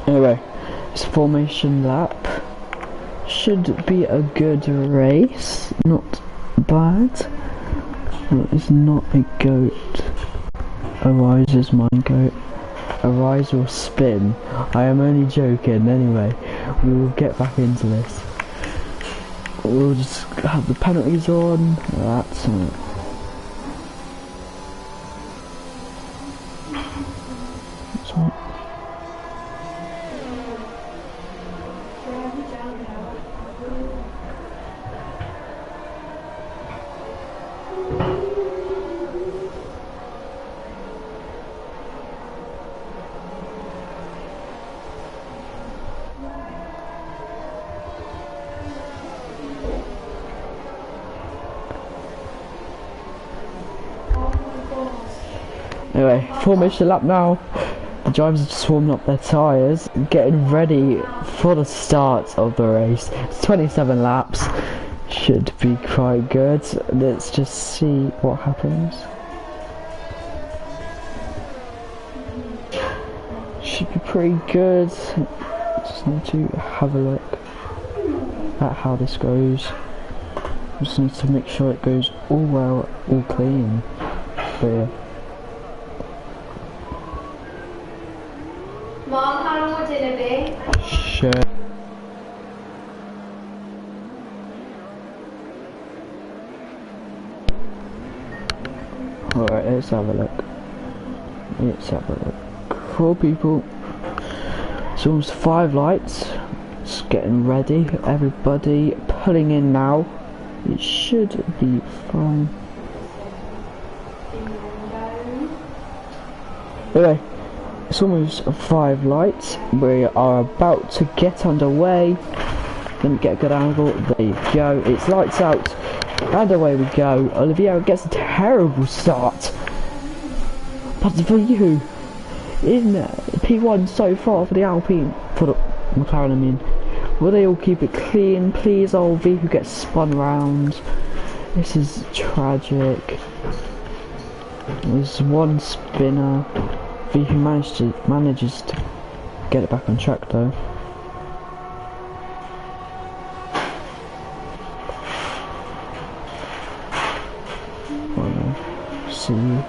Anyway, it's formation lap. Should be a good race, not bad. Well, it's not a goat. Arise is my goat. Arise or spin. I am only joking. Anyway, we will get back into this. We'll just have the penalties on. That's it. Anyway, formation lap now. The drivers are just warming up their tyres, getting ready for the start of the race. It's 27 laps. Should be quite good. Let's just see what happens. Should be pretty good. Just need to have a look at how this goes. Just need to make sure it goes all well, all clean. So yeah. Mom, how long would dinner be? Sure. Alright, let's have a look. Let's have a look. 4 people. It's almost 5 lights. Just getting ready. Everybody pulling in now. It should be fine. Anyway. It's almost 5 lights. We are about to get underway. Let me get a good angle. There you go. It's lights out. And away we go. Olivier gets a terrible start. But for you, in P1 so far for the Alpine, for the McLaren I mean, will they all keep it clean? Please, old V who gets spun round. This is tragic. There's one spinner. V who manages to get it back on track though. see you.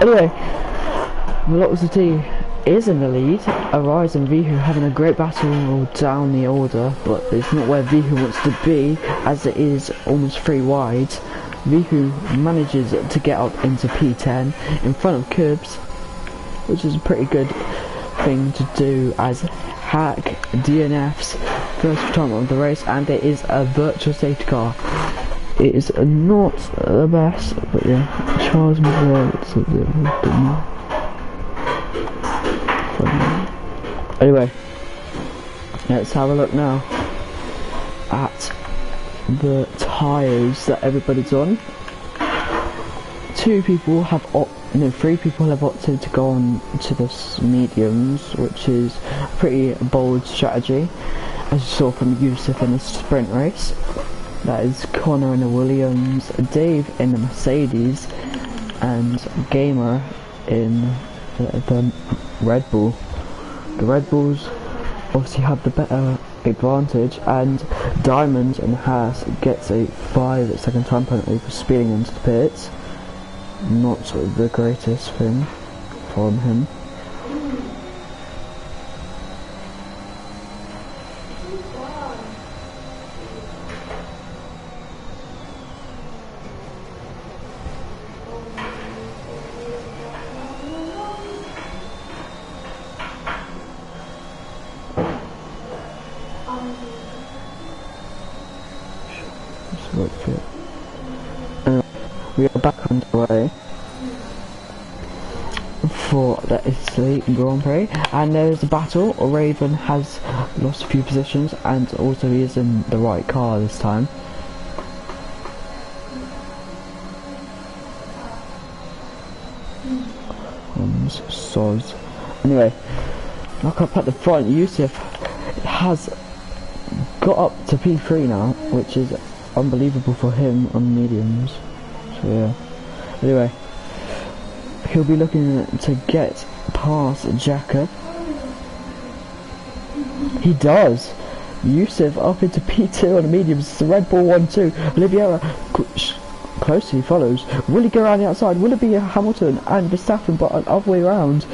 Anyway, Velocity is in the lead. Arise and Vihu having a great battle down the order, but it's not where Vihu wants to be, as it is almost 3 wide. Vihu manages to get up into P10 in front of Cubs, which is a pretty good thing to do as Hack DNF's first time of the race, and it is a virtual safety car. It is not the best, but yeah, Charles McGraw looks a little bit more. Anyway, let's have a look now at the tyres that everybody's on. 3 people have opted to go on to the mediums, which is a pretty bold strategy, as you saw from Yousef in the sprint race. That is Connor in the Williams, Dave in the Mercedes, and Gamer in the Red Bull. The Red Bulls obviously have the better advantage, and Diamond and Haas gets a 5-second time penalty for speeding into the pits. Not the greatest thing from him. We are back underway for the Italy Grand Prix, and there is a battle. Raven has lost a few positions, and also he is in the right car this time. Soz. Anyway, look up at the front. Yousef has got up to P3 now, which is unbelievable for him on mediums. So yeah. Anyway, he'll be looking to get past Jacob. He does. Yousef up into P2 on the mediums. It's the Red Bull 1-2. Oliveira closely follows. Will he go around the outside? Will it be Hamilton and Verstappen, but an other way around?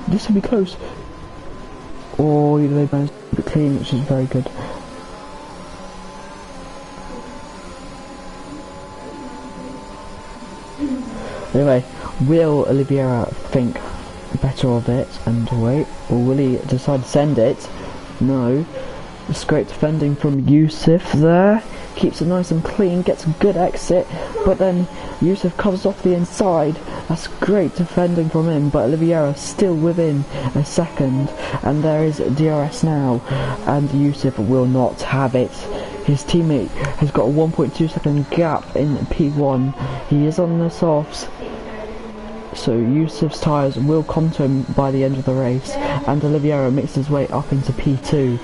This will be close. Oh, they managed to keep it clean, which is very good. Anyway, will Oliveira think better of it and wait, or will he decide to send it? No. It's great defending from Yousef there. Keeps it nice and clean, gets a good exit, but then Yousef covers off the inside. That's great defending from him, but Oliveira still within a second, and there is DRS now, and Yousef will not have it. His teammate has got a 1.2 second gap in P1. He is on the softs, so Yousef's tyres will come to him by the end of the race, and Oliveira makes his way up into P2.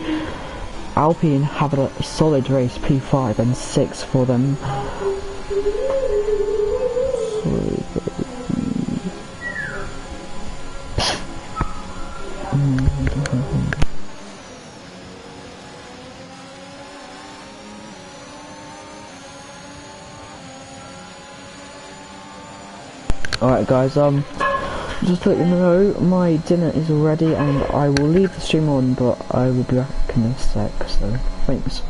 Alpine have a solid race, P5 and 6 for them. Alright guys, just to let you know, my dinner is ready and I will leave the stream on, but I will be back in a sec, so thanks.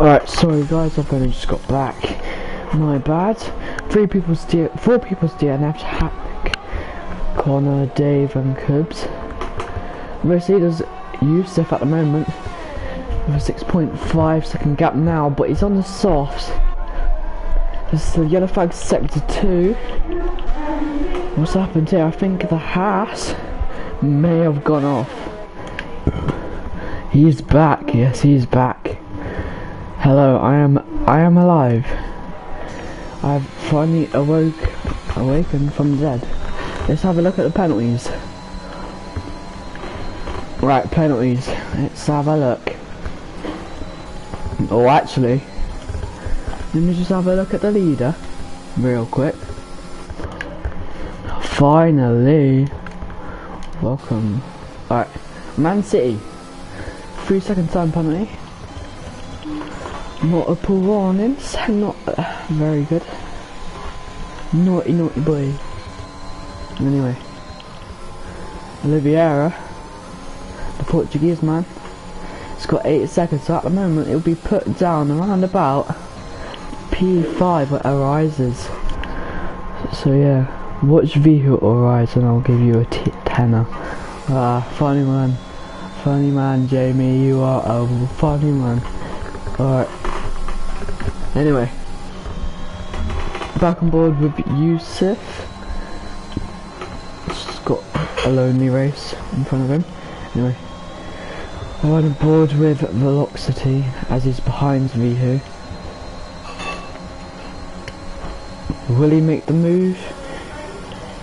Alright, sorry guys, I've only just got back. My bad. 4 people's DNFs, Hack, Connor, Dave and Cubs. Mostly there's Yousef at the moment with a 6.5 second gap now, but he's on the softs. This is the yellow flag sector 2. What's happened here? I think the Haas may have gone off. He's back, yes he's back. Hello, I am alive. I've finally awakened from the dead. Let's have a look at the penalties. Right, penalties. Let's have a look. Oh, actually, let me just have a look at the leader real quick. Finally, welcome. Alright, Man City. 3 second time penalty. Multiple warnings. Not very good. Naughty boy. Anyway, Oliveira, the Portuguese man, it's got 8 seconds, so at the moment it'll be put down around about P5 where it arises. So yeah, watch Vihu arise and I'll give you a tenner. Funny man Jamie, you are a funny man. Alright, anyway, back on board with Yousef. Just got a lonely race in front of him. Anyway, on board with Velocity as he's behind Vihu. Will he make the move?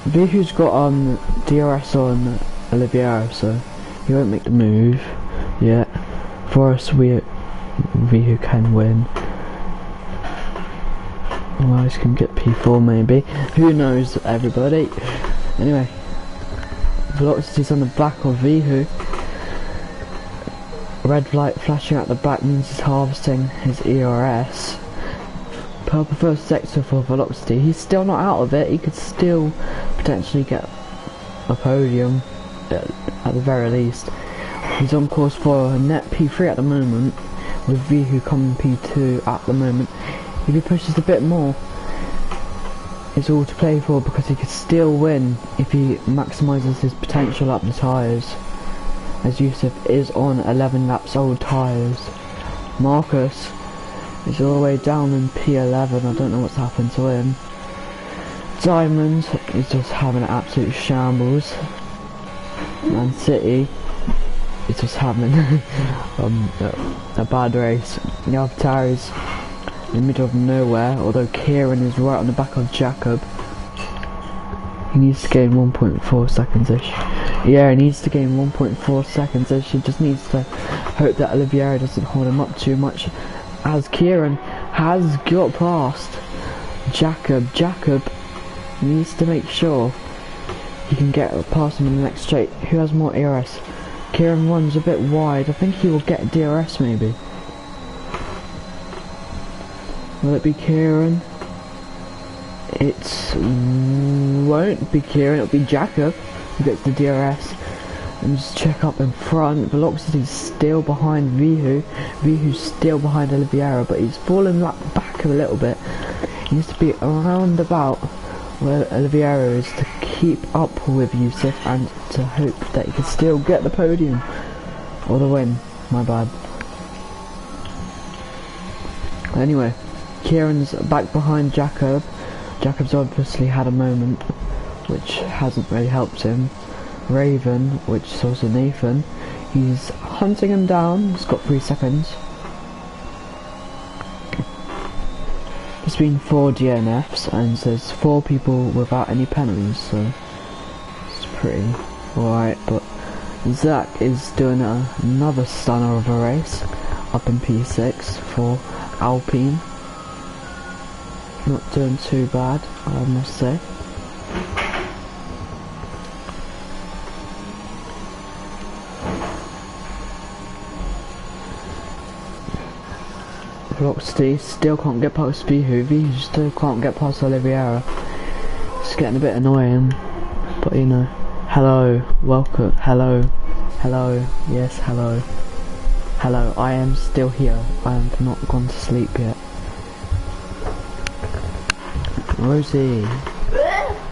Vihu's got DRS on Oliveira, so he won't make the move yet. For us, Vihu can win. Otherwise can get P4 maybe. Who knows, everybody. Anyway, Velocity's on the back of Vihu. Red light flashing at the back means he's harvesting his ERS. Purple first sector for Velocity. He's still not out of it. He could still potentially get a podium at the very least. He's on course for a net P3 at the moment, with Vihu coming P2 at the moment. If he pushes a bit more, it's all to play for, because he could still win if he maximises his potential up the tyres, as Yousef is on 11 laps old tyres. Marcus is all the way down in P11, I don't know what's happened to him. Diamond is just having an absolute shambles. Man City is just having a bad race. You have Tyrese in the middle of nowhere, although Kieran is right on the back of Jacob. He needs to gain 1.4 seconds-ish. Yeah, he needs to gain 1.4 seconds-ish. He just needs to hope that Oliveira doesn't hold him up too much, as Kieran has got past Jacob. Jacob needs to make sure he can get past him in the next straight. Who has more ERS? Kieran runs a bit wide. I think he will get DRS maybe. Will it be Kieran? It won't be Kieran, it'll be Jacob who gets the DRS. And just check up in front. Velocity's still behind Vihu. Vihu's still behind Oliveira, but he's fallen back a little bit. He needs to be around about where Oliveira is to keep up with Yousef and to hope that he can still get the podium or the win. My bad. Anyway, Kieran's back behind Jacob. Jacob's obviously had a moment which hasn't really helped him. Raven, which is also Nathan, he's hunting him down. He's got 3 seconds. There's been 4 DNFs and there's 4 people without any penalties, so it's pretty alright. But Zach is doing another stunner of a race up in P6 for Alpine. Not doing too bad, I must say. Velocity still can't get past Vihu. Vihu still can't get past Oliveira. It's getting a bit annoying, but you know. Hello, welcome, hello, yes, hello. Hello, I am still here. I am not gone to sleep yet. Rosie,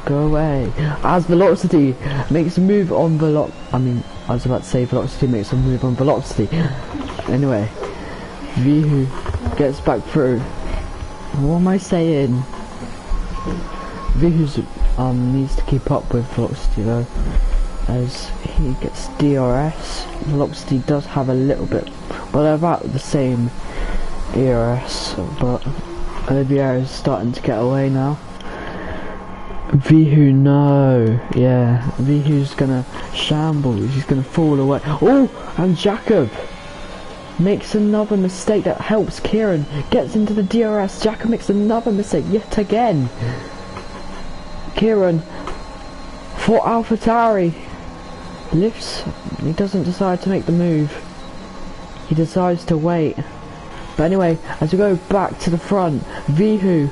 go away. As Velocity makes a move on I was about to say Velocity makes a move on Velocity. Anyway, Vihu gets back through. What am I saying? Vihu needs to keep up with Velocity though, as he gets DRS. Velocity does have a little bit, but they're about the same ERS, but Olivier is starting to get away now. Vihu, no. Yeah, Vihu's gonna shamble. He's gonna fall away. Oh, and Jacob makes another mistake that helps Kieran. Gets into the DRS. Jacob makes another mistake yet again. Kieran for AlphaTauri lifts. He doesn't decide to make the move. He decides to wait. But anyway, as we go back to the front, Vihu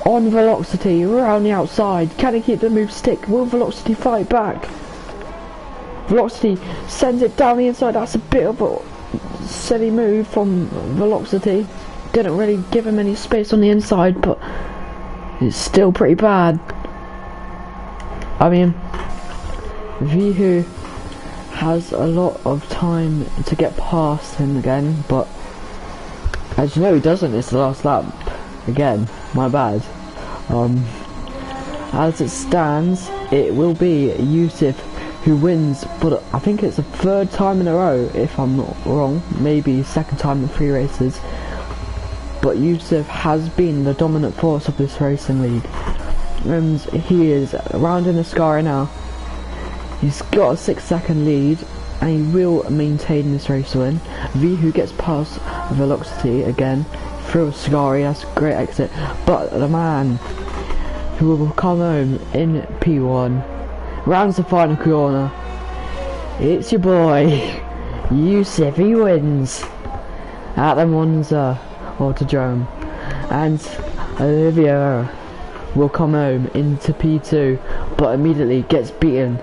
on Velocity around the outside. Can he keep the move stick? Will Velocity fight back? Velocity sends it down the inside. That's a bit of a silly move from Velocity. Didn't really give him any space on the inside, but it's still pretty bad. I mean, Vihu has a lot of time to get past him again, but as you know, he doesn't. It's the last lap again. My bad. As it stands, it will be Yousef who wins, but I think it's the third time in a row, if I'm not wrong. Maybe second time in 3 races. But Yousef has been the dominant force of this racing league, and he is rounding the sky now. He's got a 6-second lead, and he will maintain this race win. Vihu gets past Velocity again through a Scary. That's a great exit, but the man who will come home in P1 rounds the final corner. It's your boy Yousef. He wins at the Monza Autodrome, and Olivier will come home into P2, but immediately gets beaten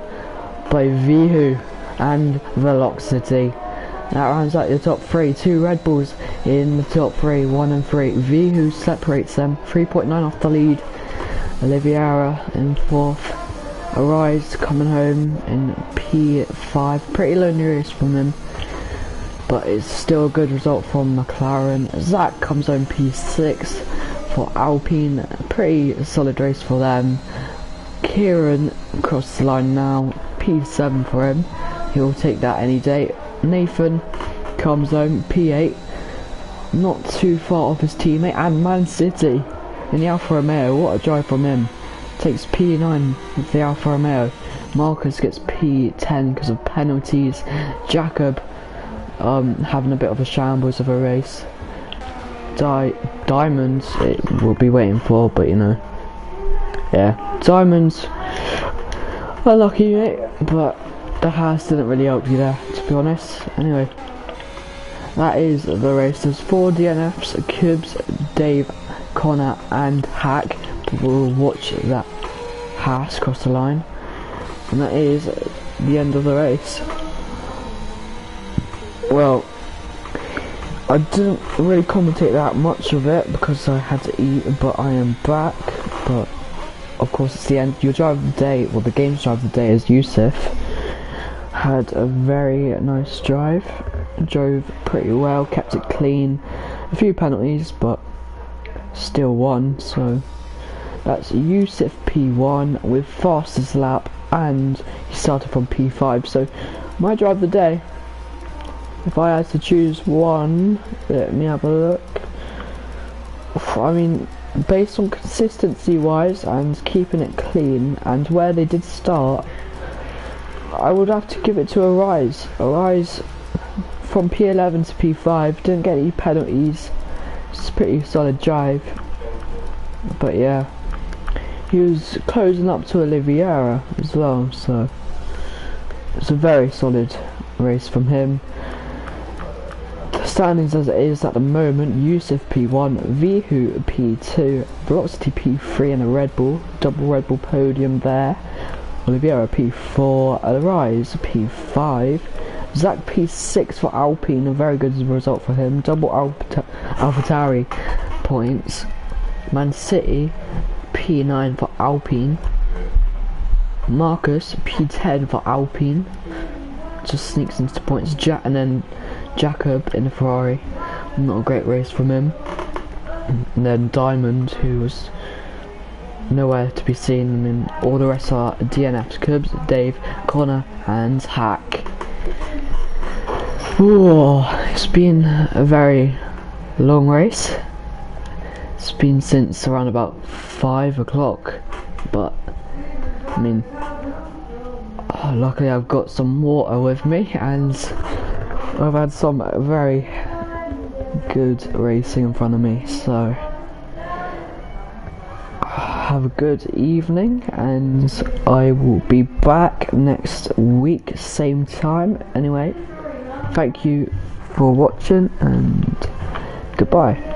by Vihu and Velocity. That rounds out your top 3. 2 Red Bulls in the top 3, 1 and 3. Vihu separates them, 3.9 off the lead. Oliviera in 4th. Arise coming home in P5. Pretty lonely race from him, but it's still a good result from McLaren. Zach comes home P6 for Alpine. Pretty solid race for them. Kieran across the line now, P7 for him. He'll take that any day. Nathan comes home P8, not too far off his teammate. And Man City in the Alfa Romeo, what a drive from him. Takes P9 with the Alfa Romeo. Marcus gets P10 because of penalties. Jacob having a bit of a shambles of a race. Diamonds it will be waiting for, but you know, yeah, Diamonds unlucky, mate, but the Haas didn't really help you there, to be honest. Anyway, that is the race. There's 4 DNFs, Cubs, Dave, Connor and Hack. We'll watch that Haas cross the line, and that is the end of the race. Well, I didn't really commentate that much of it because I had to eat, but I am back. But of course it's the end. Your drive of the day, well, the game's drive of the day is Yousef. Had a very nice drive, drove pretty well, kept it clean, a few penalties, but still won. So that's Yousef P1 with fastest lap, and he started from P5. So my drive of the day, if I had to choose one, let me have a look. I mean, based on consistency wise and keeping it clean and where they did start, I would have to give it to Arise. Arise from P11 to P5, didn't get any penalties. It's a pretty solid drive. But yeah, he was closing up to Oliviera as well, so it's a very solid race from him. The standings as it is at the moment: Yousef P1, Vihu P2, Velocity P3 and a Red Bull, double Red Bull podium there. Oliviera P4, Arise P5, Zach P6 for Alpine, a very good result for him. Double AlphaTauri points. Man City P9 for Alpine. Marcus P10 for Alpine. Just sneaks into points. And then Jacob in the Ferrari. Not a great race from him. And then Diamond, who was nowhere to be seen. I mean, all the rest are DNFs. Cubs, Dave, Connor, and Hack. Ooh, it's been a very long race. It's been since around about 5 o'clock, but I mean, luckily I've got some water with me, and I've had some very good racing in front of me, so have a good evening, and I will be back next week, same time. Anyway, thank you for watching, and goodbye.